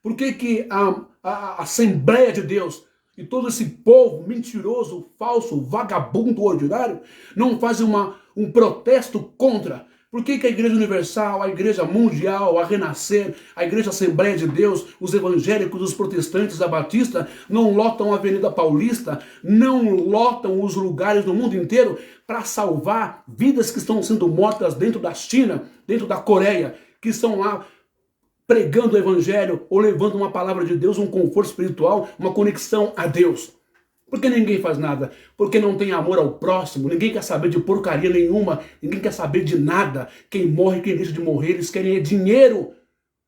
por que que a Assembleia de Deus e todo esse povo mentiroso, falso, vagabundo, ordinário, não fazem um protesto contra? Por que que a Igreja Universal, a Igreja Mundial, a Renascer, a Igreja Assembleia de Deus, os evangélicos, os protestantes, a Batista, não lotam a Avenida Paulista, não lotam os lugares no mundo inteiro para salvar vidas que estão sendo mortas dentro da China, dentro da Coreia, que estão lá pregando o evangelho ou levando uma palavra de Deus, um conforto espiritual, uma conexão a Deus? Por que ninguém faz nada? Porque não tem amor ao próximo, ninguém quer saber de porcaria nenhuma, ninguém quer saber de nada. Quem morre, quem deixa de morrer, eles querem é dinheiro.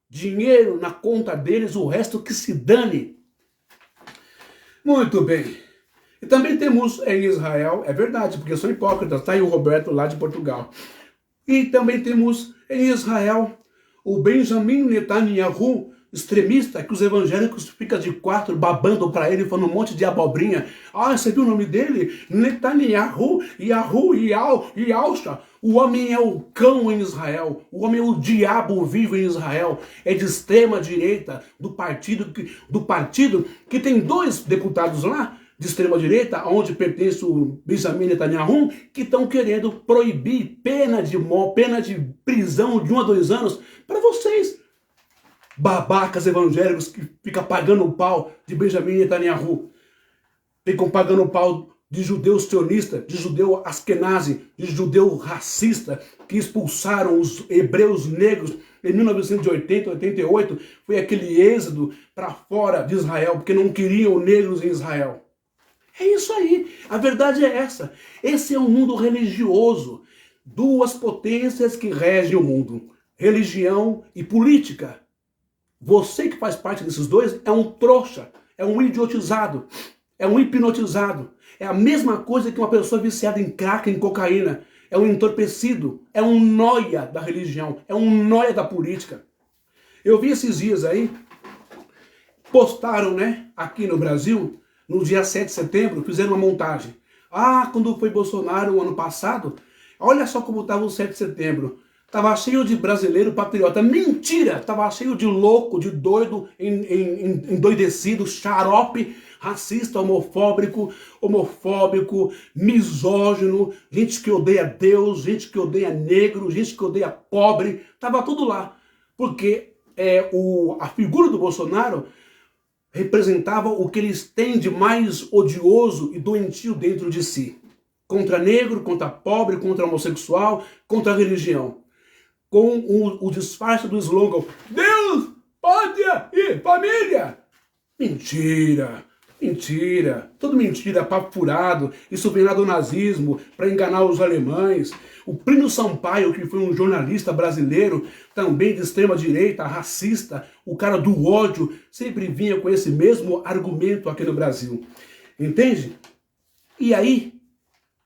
Dinheiro na conta deles, o resto que se dane. Muito bem. E também temos em Israel, é verdade, porque são hipócritas, tá aí o Roberto lá de Portugal. E também temos em Israel o Benjamin Netanyahu, extremista, que os evangélicos ficam de quatro babando para ele, falando um monte de abobrinha. Ah, você viu o nome dele? Netanyahu, Yahusha. O homem é o cão em Israel, o homem é o diabo vivo em Israel, é de extrema direita, do partido que tem 2 deputados lá, de extrema direita, onde pertence o Benjamin Netanyahu, que estão querendo proibir pena de prisão de 1 a 2 anos para vocês, babacas evangélicos que ficam pagando o pau de Benjamin Netanyahu, ficam pagando o pau de judeu sionista, de judeu askenazi, de judeu racista, que expulsaram os hebreus negros em 1980, 88, foi aquele êxodo para fora de Israel, porque não queriam negros em Israel. É isso aí, a verdade é essa. Esse é um mundo religioso, 2 potências que regem o mundo, religião e política. Você que faz parte desses 2 é um trouxa, é um idiotizado, é um hipnotizado. É a mesma coisa que uma pessoa viciada em crack, em cocaína. É um entorpecido, é um nóia da religião, é um nóia da política. Eu vi esses dias aí, postaram, né, aqui no Brasil, no dia 7 de setembro, fizeram uma montagem. Ah, quando foi Bolsonaro o ano passado, olha só como estava o 7 de setembro. Estava cheio de brasileiro patriota. Mentira! Estava cheio de louco, de doido, endoidecido, xarope, racista, homofóbico, misógino, gente que odeia Deus, gente que odeia negro, gente que odeia pobre. Estava tudo lá. Porque a figura do Bolsonaro representava o que eles têm de mais odioso e doentio dentro de si. Contra negro, contra pobre, contra homossexual, contra a religião. Com o disfarce do slogan, Deus, pátria e família. Mentira, mentira, tudo mentira, papo furado. Isso vem lá do nazismo para enganar os alemães. O Plínio Sampaio, que foi um jornalista brasileiro, também de extrema direita, racista, o cara do ódio, sempre vinha com esse mesmo argumento aqui no Brasil. Entende? E aí,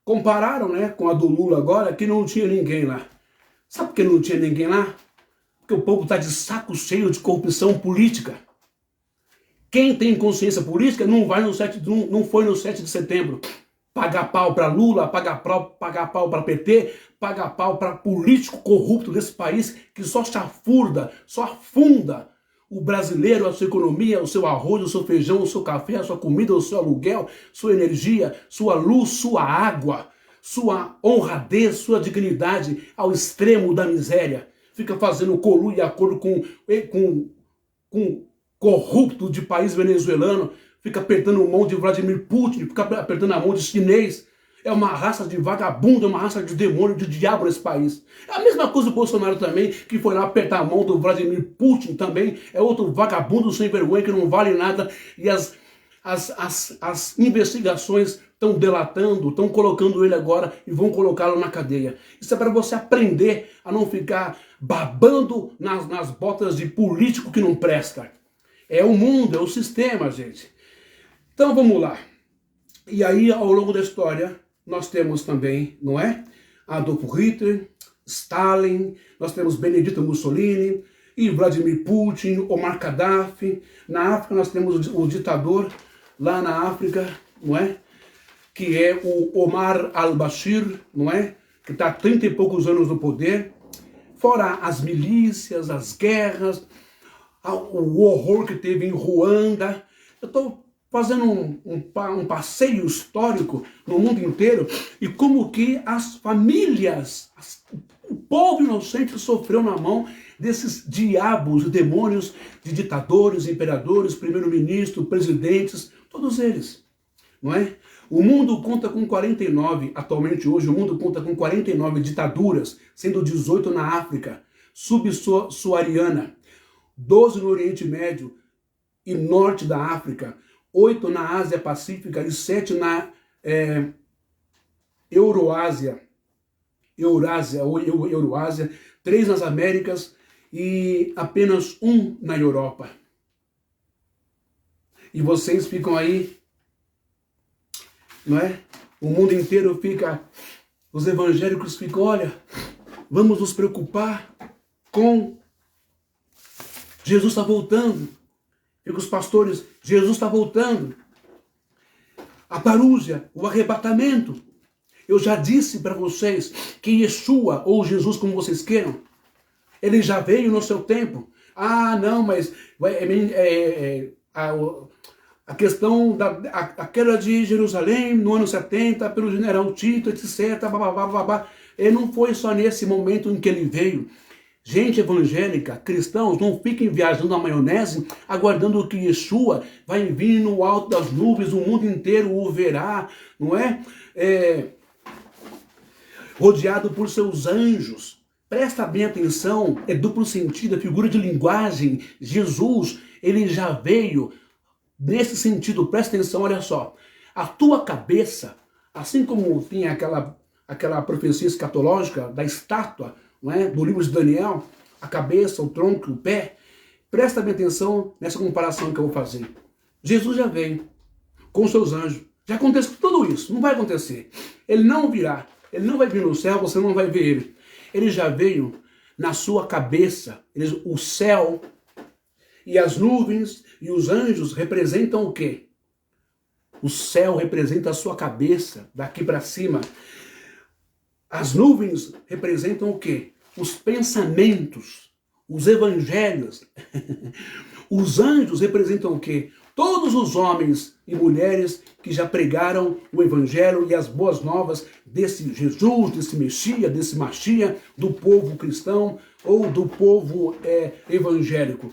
compararam, né, com a do Lula agora, que não tinha ninguém lá. Sabe por que não tinha ninguém lá? Porque o povo está de saco cheio de corrupção política. Quem tem consciência política não foi no 7 de setembro. Pagar pau para Lula, pagar pau para PT, pagar pau para político corrupto desse país que só chafurda, só afunda o brasileiro, a sua economia, o seu arroz, o seu feijão, o seu café, a sua comida, o seu aluguel, sua energia, sua luz, sua água, sua honradez, sua dignidade ao extremo da miséria. Fica fazendo colu e acordo com corrupto de país venezuelano, fica apertando a mão de Vladimir Putin, fica apertando a mão de chinês. É uma raça de vagabundo, é uma raça de demônio, de diabo nesse país. É a mesma coisa o Bolsonaro também, que foi lá apertar a mão do Vladimir Putin também. É outro vagabundo sem vergonha que não vale nada. E as investigações estão delatando, estão colocando ele agora e vão colocá-lo na cadeia. Isso é para você aprender a não ficar babando nas botas de político que não presta. É o mundo, é o sistema, gente. Então vamos lá. E aí, ao longo da história, nós temos também, não é? Adolf Hitler, Stalin, nós temos Benedito Mussolini e Vladimir Putin, Omar Gaddafi. Na África nós temos o ditador, lá na África, não é? Que é o Omar al-Bashir, não é? Que está há 30 e poucos anos no poder. Fora as milícias, as guerras, o horror que teve em Ruanda. Eu estou fazendo um passeio histórico no mundo inteiro e como que as famílias, o povo inocente sofreu na mão desses diabos, demônios de ditadores, imperadores, primeiro-ministro, presidentes, todos eles, não é? O mundo conta com 49, atualmente hoje o mundo conta com 49 ditaduras, sendo 18 na África subsaariana, 12 no Oriente Médio e Norte da África, 8 na Ásia Pacífica e 7 na Euroásia, 3 nas Américas e apenas 1 na Europa. E vocês ficam aí, não é? O mundo inteiro fica, os evangélicos ficam, olha, vamos nos preocupar com Jesus está voltando. Fica os pastores, Jesus está voltando. A parúzia, o arrebatamento. Eu já disse para vocês que Yeshua, ou Jesus, como vocês queiram, ele já veio no seu tempo. Ah, não, mas a questão a queda de Jerusalém no ano 70, pelo general Tito, etc. Ele não foi só nesse momento em que ele veio. Gente evangélica, cristãos, não fiquem viajando na maionese, aguardando que Yeshua vai vir no alto das nuvens, o mundo inteiro o verá, não é? Rodeado por seus anjos. Presta bem atenção, é duplo sentido, é figura de linguagem. Jesus, ele já veio nesse sentido, presta atenção, olha só. A tua cabeça, assim como tem aquela profecia escatológica da estátua, não é? Do livro de Daniel, a cabeça, o tronco, o pé. Presta bem atenção nessa comparação que eu vou fazer. Jesus já veio com seus anjos. Já aconteceu tudo isso, não vai acontecer. Ele não virá, ele não vai vir no céu, você não vai ver ele. Ele já veio na sua cabeça. O céu e as nuvens e os anjos representam o quê? O céu representa a sua cabeça, daqui para cima. As nuvens representam o quê? Os pensamentos, os evangelhos. Os anjos representam o quê? Todos os homens e mulheres que já pregaram o evangelho e as boas novas desse Jesus, desse Messias, desse Machia, do povo cristão ou do povo evangélico.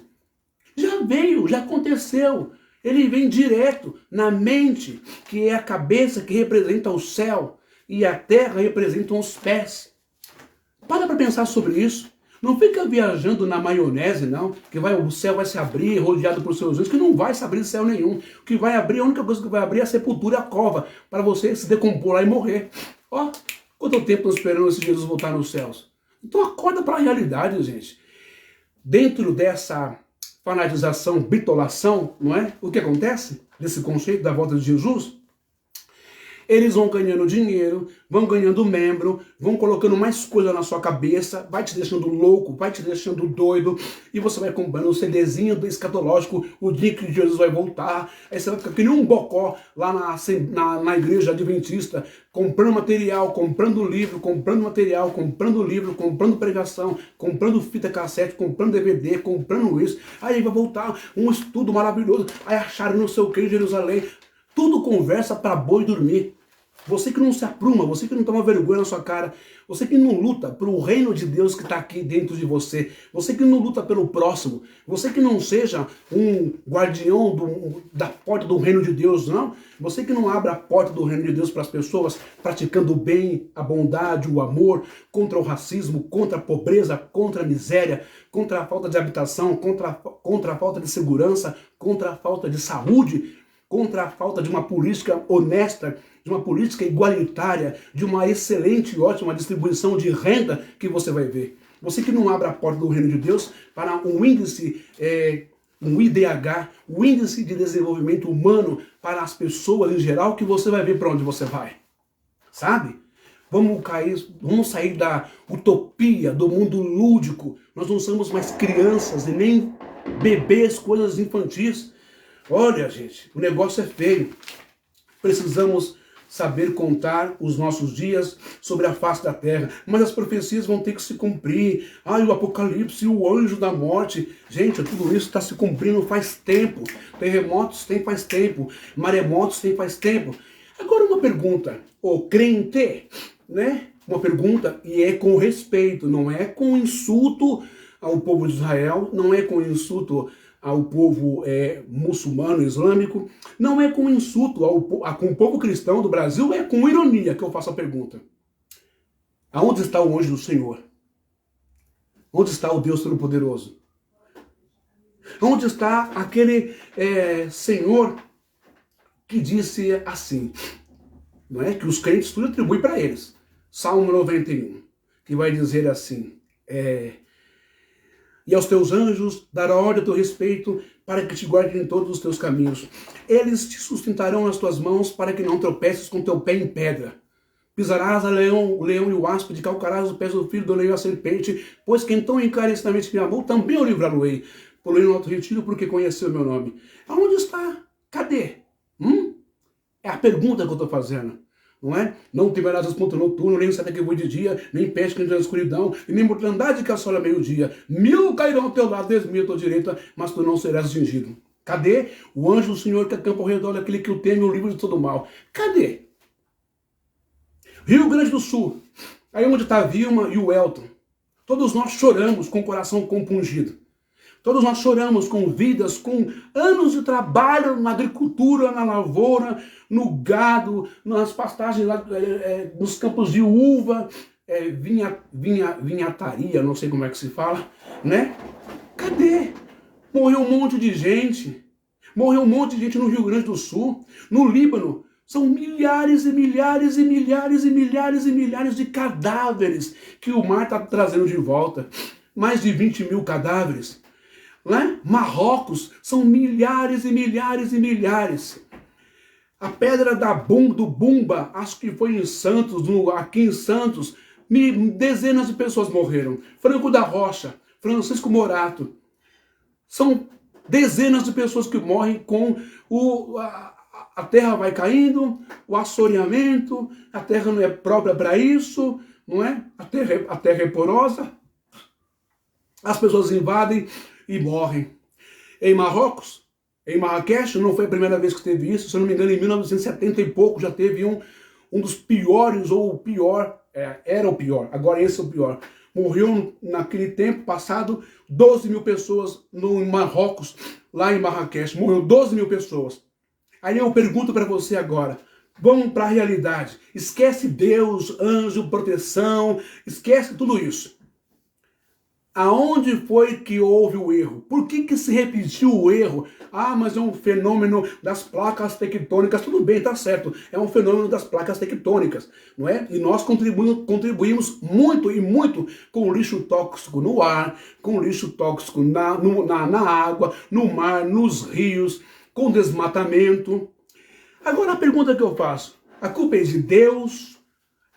Já veio, já aconteceu. Ele vem direto na mente, que é a cabeça que representa o céu e a terra representam os pés. Para pensar sobre isso. Não fica viajando na maionese, não, que o céu vai se abrir, rodeado por seus anjos, que não vai se abrir céu nenhum. O que vai abrir, a única coisa que vai abrir é a sepultura e a cova, para você se decompor lá e morrer. Ó, quanto tempo estamos esperando esse Jesus voltar nos céus? Então acorda para a realidade, gente. Dentro dessa fanatização, bitolação, não é? O que acontece desse conceito da volta de Jesus? Eles vão ganhando dinheiro, vão ganhando membro, vão colocando mais coisa na sua cabeça, vai te deixando louco, vai te deixando doido, e você vai comprando um CDzinho do escatológico, o dia que Jesus vai voltar, aí você vai ficar que nem um bocó lá na igreja adventista, comprando material, comprando livro, comprando material, comprando livro, comprando pregação, comprando fita cassete, comprando DVD, comprando isso, aí vai voltar um estudo maravilhoso, aí acharam não sei o que em Jerusalém, tudo conversa para boi dormir. Você que não se apruma, você que não toma vergonha na sua cara, você que não luta pelo reino de Deus que está aqui dentro de você, você que não luta pelo próximo, você que não seja um guardião da porta do reino de Deus, não, você que não abre a porta do reino de Deus para as pessoas, praticando o bem, a bondade, o amor, contra o racismo, contra a pobreza, contra a miséria, contra a falta de habitação, contra a falta de segurança, contra a falta de saúde, contra a falta de uma política honesta, de uma política igualitária, de uma excelente e ótima distribuição de renda que você vai ver. Você que não abre a porta do reino de Deus para um índice, um IDH, o índice de desenvolvimento humano para as pessoas em geral, que você vai ver para onde você vai. Sabe? Vamos sair da utopia, do mundo lúdico. Nós não somos mais crianças e nem bebês, coisas infantis. Olha, gente, o negócio é feio. Precisamos saber contar os nossos dias sobre a face da terra. Mas as profecias vão ter que se cumprir. O Apocalipse, o anjo da morte. Gente, tudo isso está se cumprindo faz tempo. Terremotos tem faz tempo. Maremotos tem faz tempo. Agora uma pergunta. O crente, né? Uma pergunta, e é com respeito, não é com insulto ao povo de Israel, não é com insulto ao povo muçulmano, islâmico, não é com insulto com o povo cristão do Brasil, é com ironia que eu faço a pergunta. Aonde está o anjo do Senhor? Onde está o Deus Todo-Poderoso? Onde está aquele Senhor que disse assim, não é? Que os crentes tudo atribuem para eles. Salmo 91, que vai dizer assim, e aos teus anjos dará ordem a teu respeito, para que te guardem em todos os teus caminhos. Eles te sustentarão nas tuas mãos, para que não tropeces com teu pé em pedra. Pisarás o leão e o áspide, calcarás os pés do filho do leão e a serpente, pois quem tão encarecidamente me amou, também eu livrá-lo-ei. Pulei no alto retiro, porque conheceu o meu nome. Aonde está? Cadê? É a pergunta que eu estou fazendo. Não é? Não tiverás as pontas noturno, nem seta que voe de dia, nem peste que entra na escuridão, e nem mortandade que assola meio-dia. 1000 cairão ao teu lado, 10.000 à tua direita, mas tu não serás atingido. Cadê o anjo do Senhor que acampa ao redor daquele que o teme, o livro de todo mal? Cadê? Rio Grande do Sul, aí onde está a Vilma e o Elton. Todos nós choramos com o coração compungido. Todos nós choramos com vidas, com anos de trabalho na agricultura, na lavoura, no gado, nas pastagens, nos campos de uva, vinhataria, não sei como é que se fala, né? Cadê? Morreu um monte de gente. Morreu um monte de gente no Rio Grande do Sul, no Líbano. São milhares e milhares e milhares e milhares e milhares de cadáveres que o mar está trazendo de volta. Mais de 20.000 cadáveres. Né? Marrocos, são milhares e milhares e milhares. A pedra do Bumba, acho que foi em Santos, aqui em Santos, dezenas de pessoas morreram. Franco da Rocha, Francisco Morato. São dezenas de pessoas que morrem com a terra vai caindo, o assoreamento, a terra não é própria para isso, não é? A terra é porosa, as pessoas invadem e morrem. Em Marrocos, Em Marrakech não foi a primeira vez que teve isso, se eu não me engano, em 1970 e pouco já teve um dos piores, ou o pior, era o pior, agora esse é o pior. Morreu naquele tempo passado 12 mil pessoas no Marrocos, lá em Marrakech, morreu 12 mil pessoas. Aí eu pergunto para você agora, vamos para a realidade, esquece Deus, anjo, proteção, esquece tudo isso. Aonde foi que houve o erro? Por que se repetiu o erro? Ah, mas é um fenômeno das placas tectônicas. Tudo bem, tá certo. É um fenômeno das placas tectônicas, não é? E nós contribuímos muito e muito com o lixo tóxico no ar, com o lixo tóxico na água, no mar, nos rios, com desmatamento. Agora a pergunta que eu faço, a culpa é de Deus?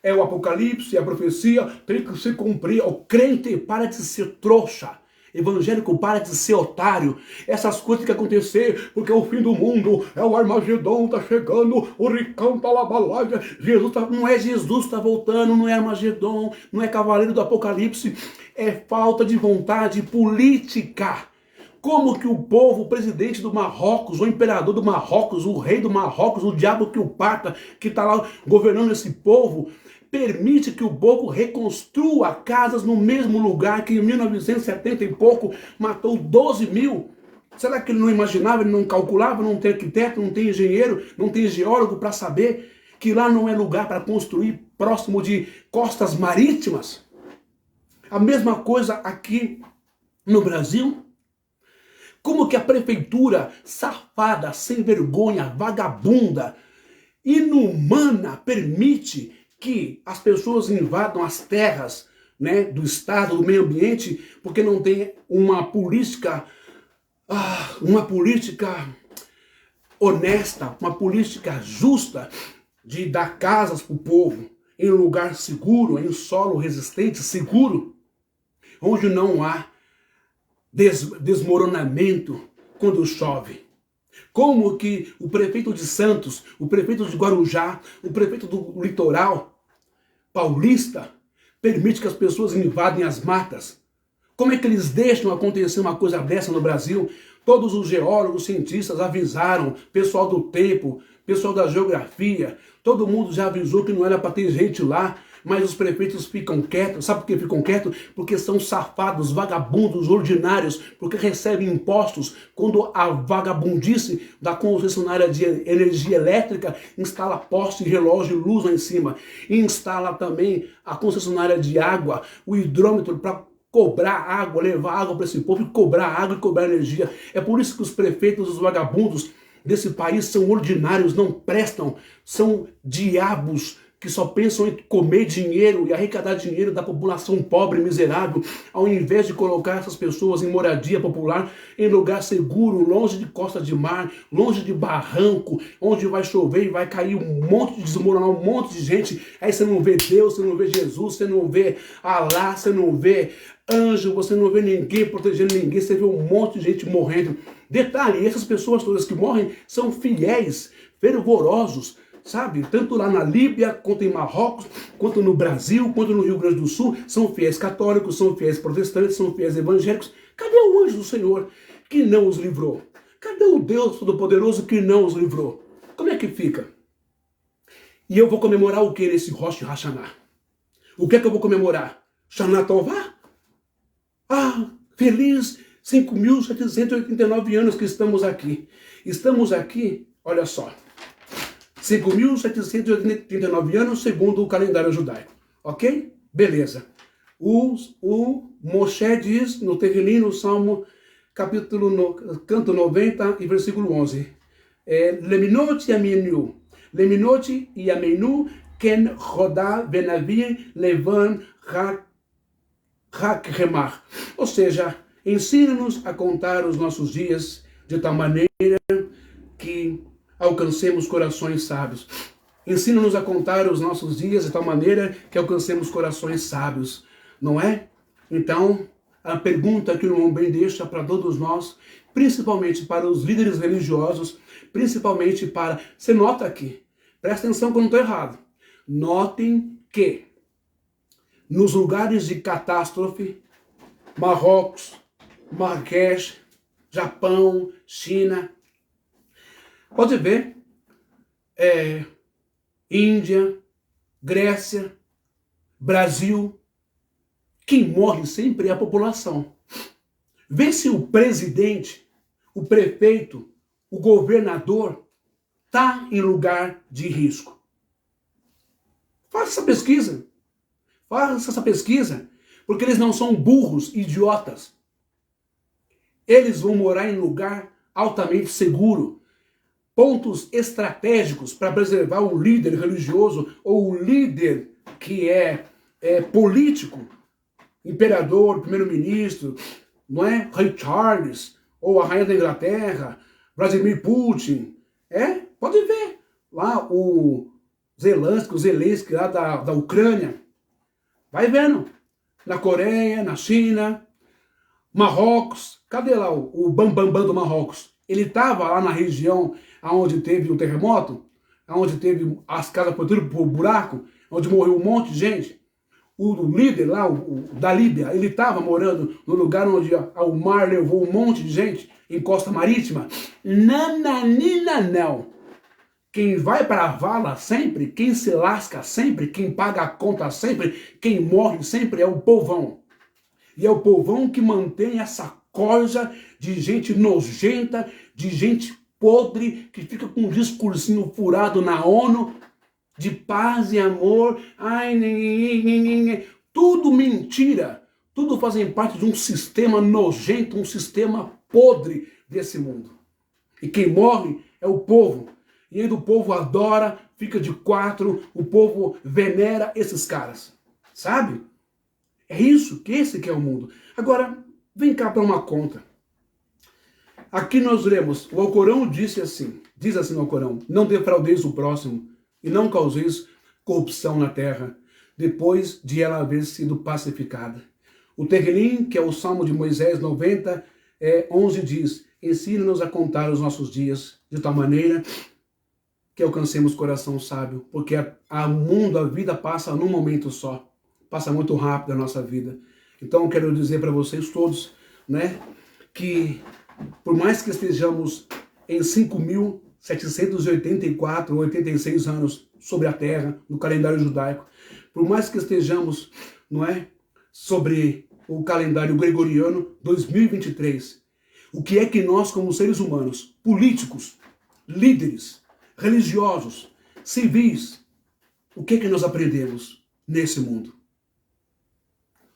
É o Apocalipse, é a profecia, tem que se cumprir. O crente para de ser trouxa. Evangélico para de ser otário. Essas coisas que acontecer, porque é o fim do mundo, é o Armagedon, tá chegando, o Ricão tá lá balada. Não é Jesus tá voltando, não é Armagedon, não é Cavaleiro do Apocalipse. É falta de vontade política. Como que o povo, o presidente do Marrocos, o imperador do Marrocos, o rei do Marrocos, o diabo que o parta, que está lá governando esse povo, permite que o povo reconstrua casas no mesmo lugar que em 1970 e pouco matou 12 mil? Será que ele não imaginava, ele não calculava, não tem arquiteto, não tem engenheiro, não tem geólogo para saber que lá não é lugar para construir próximo de costas marítimas? A mesma coisa aqui no Brasil. Como que a prefeitura safada, sem vergonha, vagabunda, inumana, permite que as pessoas invadam as terras, né, do Estado, do meio ambiente, porque não tem uma política honesta, uma política justa de dar casas para o povo, em lugar seguro, em solo resistente, seguro, onde não há desmoronamento quando chove. Como que o prefeito de Santos, o prefeito de Guarujá, o prefeito do litoral paulista permite que as pessoas invadem as matas? Como é que eles deixam acontecer uma coisa dessa no Brasil? Todos os geólogos, cientistas avisaram, pessoal do tempo, pessoal da geografia, todo mundo já avisou que não era para ter gente lá, mas os prefeitos ficam quietos. Sabe por que ficam quietos? Porque são safados, vagabundos, ordinários, porque recebem impostos. Quando a vagabundice da concessionária de energia elétrica instala poste, relógio e luz lá em cima, e instala também a concessionária de água, o hidrômetro para cobrar água, levar água para esse povo, e cobrar água e cobrar energia. É por isso que os prefeitos, os vagabundos desse país são ordinários, não prestam, são diabos que só pensam em comer dinheiro e arrecadar dinheiro da população pobre e miserável, ao invés de colocar essas pessoas em moradia popular, em lugar seguro, longe de costa de mar, longe de barranco, onde vai chover e vai cair um monte de desmoronar um monte de gente. Aí você não vê Deus, você não vê Jesus, você não vê Alá, você não vê anjo, você não vê ninguém protegendo ninguém, você vê um monte de gente morrendo. Detalhe, essas pessoas todas que morrem são fiéis, fervorosos, sabe? Tanto lá na Líbia, quanto em Marrocos, quanto no Brasil, quanto no Rio Grande do Sul, são fiéis católicos, são fiéis protestantes, são fiéis evangélicos. Cadê o anjo do Senhor que não os livrou? Cadê o Deus Todo-Poderoso que não os livrou? Como é que fica? E eu vou comemorar o que nesse Rosh Hashanah? O que é que eu vou comemorar? Shana Tová? Ah, feliz 5.789 anos que estamos aqui. Estamos aqui, olha só, 5.789 anos segundo o calendário judaico. Ok? Beleza. O Moshe diz no Tehillim, no Salmo, canto 90 e versículo 11. Leminot yaminu, leminot yaminu ken rodá benavi levan remar. Ou seja, ensina-nos a contar os nossos dias de tal maneira que alcancemos corações sábios. Ensina-nos a contar os nossos dias de tal maneira que alcancemos corações sábios, não é? Então, a pergunta que o irmão Ben deixa para todos nós, principalmente para os líderes religiosos, principalmente para... Você nota aqui, presta atenção que eu não estou errado. Notem que nos lugares de catástrofe, Marrocos, Marrakech, Japão, China, Pode ver, Índia, Grécia, Brasil, quem morre sempre é a população. Vê se o presidente, o prefeito, o governador está em lugar de risco. Faça essa pesquisa. Faça essa pesquisa, porque eles não são burros, idiotas. Eles vão morar em lugar altamente seguro. Pontos estratégicos para preservar o líder religioso ou o líder que é político, imperador, primeiro-ministro, não é? Rei Charles, ou a rainha da Inglaterra, Vladimir Putin. Pode ver. Lá o Zelensky lá da Ucrânia. Vai vendo. Na Coreia, na China, Marrocos. Cadê lá o Bambambam do Marrocos? Ele estava lá na região onde teve o terremoto, onde teve as casas por tudo por buraco, onde morreu um monte de gente. O líder lá, da Líbia, ele estava morando no lugar onde o mar levou um monte de gente, em costa marítima. Nananina não. Quem vai para a vala sempre, quem se lasca sempre, quem paga a conta sempre, quem morre sempre é o povão. E é o povão que mantém essa coisa de gente nojenta, de gente podre, que fica com um discursinho furado na ONU, de paz e amor, tudo mentira, tudo fazem parte de um sistema nojento, um sistema podre desse mundo. E quem morre é o povo, e ainda o povo adora, fica de quatro, o povo venera esses caras, sabe? É isso, que esse que é o mundo. Agora, vem cá para uma conta. Aqui nós lemos, o Alcorão diz assim no Alcorão: não defraudeis o próximo e não causeis corrupção na terra, depois de ela haver sido pacificada. O Terrilim, que é o Salmo de Moisés 90, 11 diz: ensina-nos a contar os nossos dias, de tal maneira que alcancemos coração sábio, porque a vida passa num momento só, passa muito rápido a nossa vida. Então eu quero dizer para vocês todos, né, que por mais que estejamos em 5.784 ou 86 anos sobre a terra, no calendário judaico, por mais que estejamos, não é, sobre o calendário gregoriano 2023, o que é que nós, como seres humanos, políticos, líderes, religiosos, civis, o que é que nós aprendemos nesse mundo?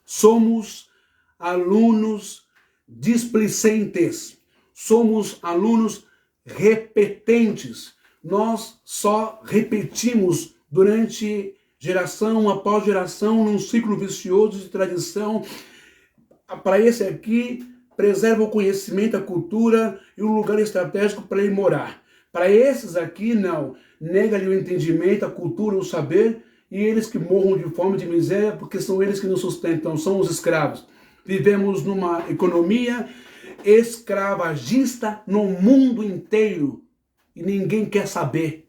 Somos alunos displicentes, somos alunos repetentes. Nós só repetimos durante geração após geração, num ciclo vicioso de tradição. Para esse aqui, preserva o conhecimento, a cultura e o lugar estratégico para ele morar. Para esses aqui, não. Nega-lhe o entendimento, a cultura, o saber, e eles que morram de fome, de miséria, porque são eles que nos sustentam, são os escravos. Vivemos numa economia escravagista no mundo inteiro e ninguém quer saber,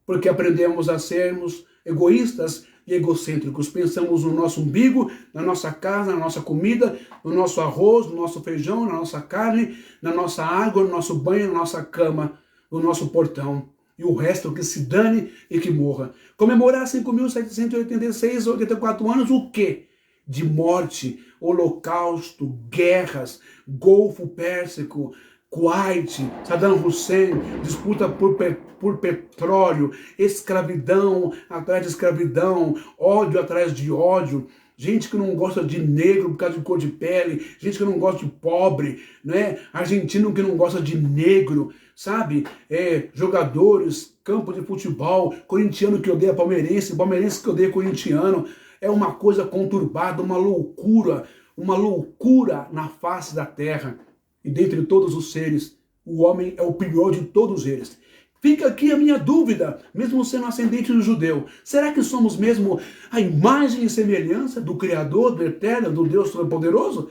porque aprendemos a sermos egoístas e egocêntricos. Pensamos no nosso umbigo, na nossa casa, na nossa comida, no nosso arroz, no nosso feijão, na nossa carne, na nossa água, no nosso banho, na nossa cama, no nosso portão. E o resto que se dane e que morra. Comemorar 5.786, 84 anos, o quê? De morte, holocausto, guerras, Golfo Pérsico, Kuwait, Saddam Hussein, disputa por petróleo, escravidão atrás de escravidão, ódio atrás de ódio, gente que não gosta de negro por causa de cor de pele, gente que não gosta de pobre, né? Argentino que não gosta de negro, sabe? Jogadores, campo de futebol, corintiano que odeia palmeirense, palmeirense que odeia corintiano. É uma coisa conturbada, uma loucura na face da terra. E dentre todos os seres, o homem é o pior de todos eles. Fica aqui a minha dúvida, mesmo sendo ascendente do judeu. Será que somos mesmo a imagem e semelhança do Criador, do Eterno, do Deus Todo-Poderoso?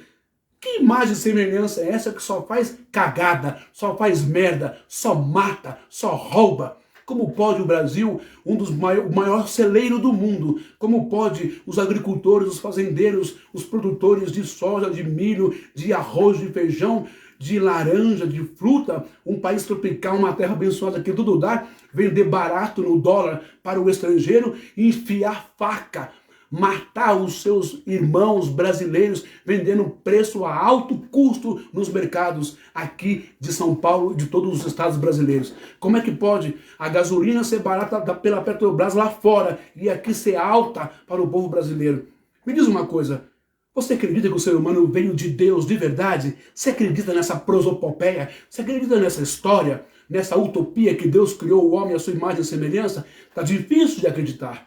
Que imagem e semelhança é essa que só faz cagada, só faz merda, só mata, só rouba? Como pode o Brasil, o maior celeiro do mundo, como pode os agricultores, os fazendeiros, os produtores de soja, de milho, de arroz, de feijão, de laranja, de fruta, um país tropical, uma terra abençoada que tudo dá, vender barato no dólar para o estrangeiro e enfiar faca, matar os seus irmãos brasileiros, vendendo preço a alto custo nos mercados aqui de São Paulo e de todos os estados brasileiros. Como é que pode a gasolina ser barata pela Petrobras lá fora e aqui ser alta para o povo brasileiro? Me diz uma coisa, você acredita que o ser humano veio de Deus de verdade? Você acredita nessa prosopopeia? Você acredita nessa história, nessa utopia que Deus criou o homem à sua imagem e semelhança? Está difícil de acreditar.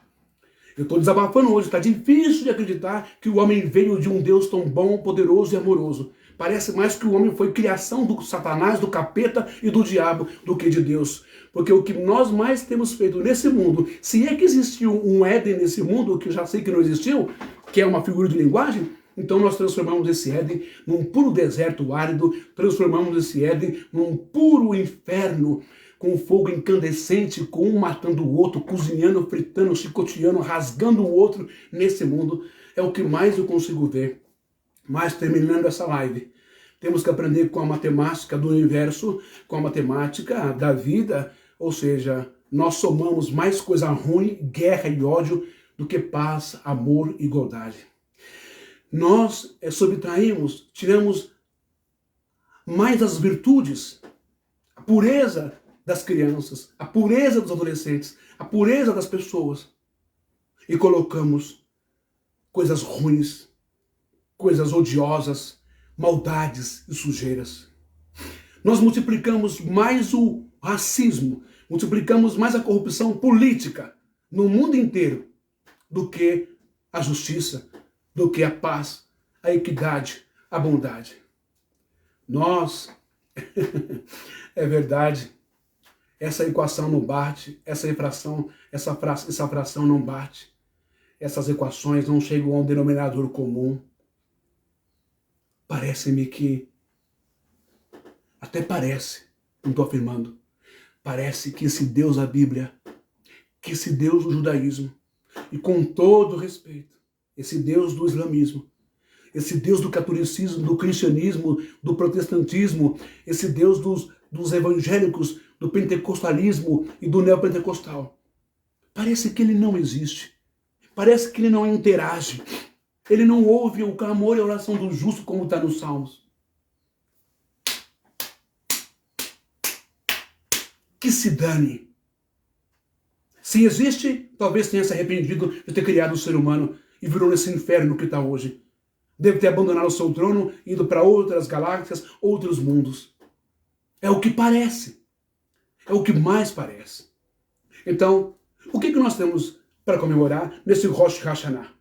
Eu estou desabafando hoje, está difícil de acreditar que o homem veio de um Deus tão bom, poderoso e amoroso. Parece mais que o homem foi criação do Satanás, do capeta e do diabo do que de Deus. Porque o que nós mais temos feito nesse mundo, se é que existiu um Éden nesse mundo, que eu já sei que não existiu, que é uma figura de linguagem, então nós transformamos esse Éden num puro deserto árido, transformamos esse Éden num puro inferno, com fogo incandescente, com um matando o outro, cozinhando, fritando, chicoteando, rasgando o outro nesse mundo. É o que mais eu consigo ver. Mas terminando essa live, temos que aprender com a matemática do universo, com a matemática da vida, ou seja, nós somamos mais coisa ruim, guerra e ódio, do que paz, amor e igualdade. Nós subtraímos, tiramos mais as virtudes, a pureza das crianças, a pureza dos adolescentes, a pureza das pessoas, e colocamos coisas ruins, coisas odiosas, maldades e sujeiras. Nós multiplicamos mais o racismo, multiplicamos mais a corrupção política no mundo inteiro do que a justiça, do que a paz, a equidade, a bondade. Nós, é verdade, essa equação não bate, essa fração não bate. Essas equações não chegam a um denominador comum. Parece-me que, até parece, não estou afirmando, parece que esse Deus da Bíblia, que esse Deus do judaísmo, e com todo respeito, esse Deus do islamismo, esse Deus do catolicismo, do cristianismo, do protestantismo, esse Deus dos evangélicos, do pentecostalismo e do neopentecostal. Parece que ele não existe. Parece que ele não interage. Ele não ouve o clamor e a oração do justo como está nos Salmos. Que se dane. Se existe, talvez tenha se arrependido de ter criado o ser humano e virou nesse inferno que está hoje. Deve ter abandonado o seu trono, indo para outras galáxias, outros mundos. É o que parece. É o que mais parece. Então, o que nós temos para comemorar nesse Rosh Hashanah?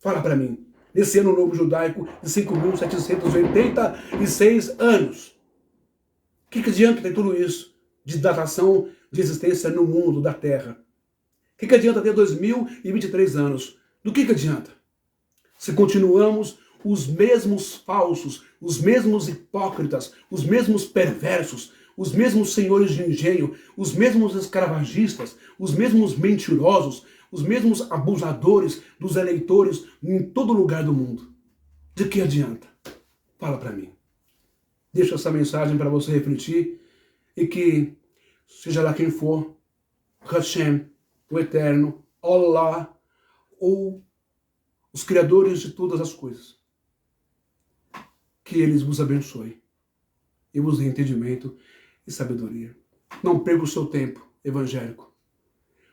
Fala para mim. Nesse ano novo judaico de 5.786 anos. O que adianta ter tudo isso de datação de existência no mundo da Terra? O que adianta ter 2023 anos? Do que adianta? Se continuamos os mesmos falsos, os mesmos hipócritas, os mesmos perversos, os mesmos senhores de engenho, os mesmos escravagistas, os mesmos mentirosos, os mesmos abusadores dos eleitores em todo lugar do mundo. De que adianta? Fala para mim. Deixo essa mensagem para você refletir e que, seja lá quem for, Hashem, o Eterno, Allah, ou os criadores de todas as coisas, que eles vos abençoem e vos dê entendimento e sabedoria. Não perca o seu tempo evangélico.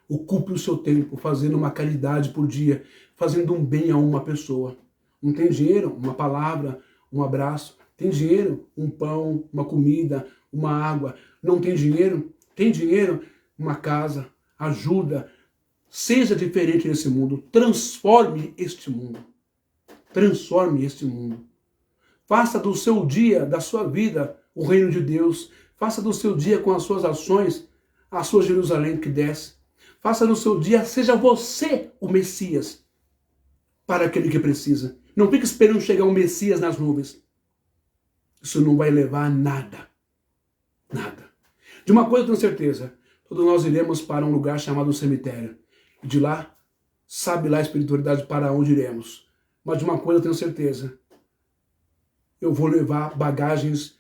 Ocupe o seu tempo fazendo uma caridade por dia, fazendo um bem a uma pessoa. Não tem dinheiro? Uma palavra, um abraço. Tem dinheiro? Um pão, uma comida, uma água. Não tem dinheiro? Tem dinheiro? Uma casa. Ajuda. Seja diferente nesse mundo. Transforme este mundo. Transforme este mundo. Faça do seu dia, da sua vida, o reino de Deus. Faça do seu dia com as suas ações, a sua Jerusalém que desce. Faça do seu dia, seja você o Messias para aquele que precisa. Não fique esperando chegar um Messias nas nuvens. Isso não vai levar a nada. Nada. De uma coisa eu tenho certeza. todos nós iremos para um lugar chamado cemitério. E de lá, sabe lá a espiritualidade para onde iremos. Mas de uma coisa eu tenho certeza. Eu vou levar bagagens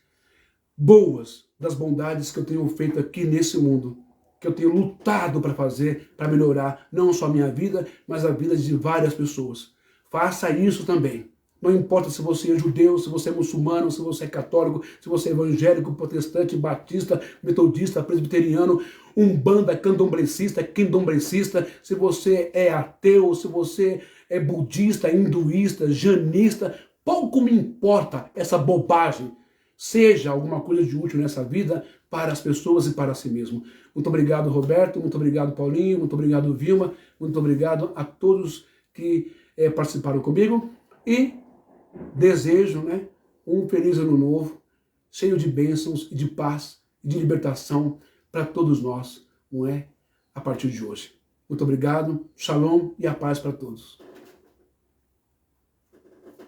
boas das bondades que eu tenho feito aqui nesse mundo, que eu tenho lutado para fazer, para melhorar não só a minha vida, mas a vida de várias pessoas. Faça isso também. Não importa se você é judeu, se você é muçulmano, se você é católico, se você é evangélico, protestante, batista, metodista, presbiteriano, umbanda, candomblecista, quindomblecista, se você é ateu, se você é budista, hinduísta, janista, pouco me importa essa bobagem. Seja alguma coisa de útil nessa vida para as pessoas e para si mesmo. Muito obrigado, Roberto. Muito obrigado, Paulinho. Muito obrigado, Vilma. Muito obrigado a todos que participaram comigo. E desejo, né, um feliz ano novo, cheio de bênçãos e de paz e de libertação para todos nós, não é? A partir de hoje. Muito obrigado. Shalom e a paz para todos.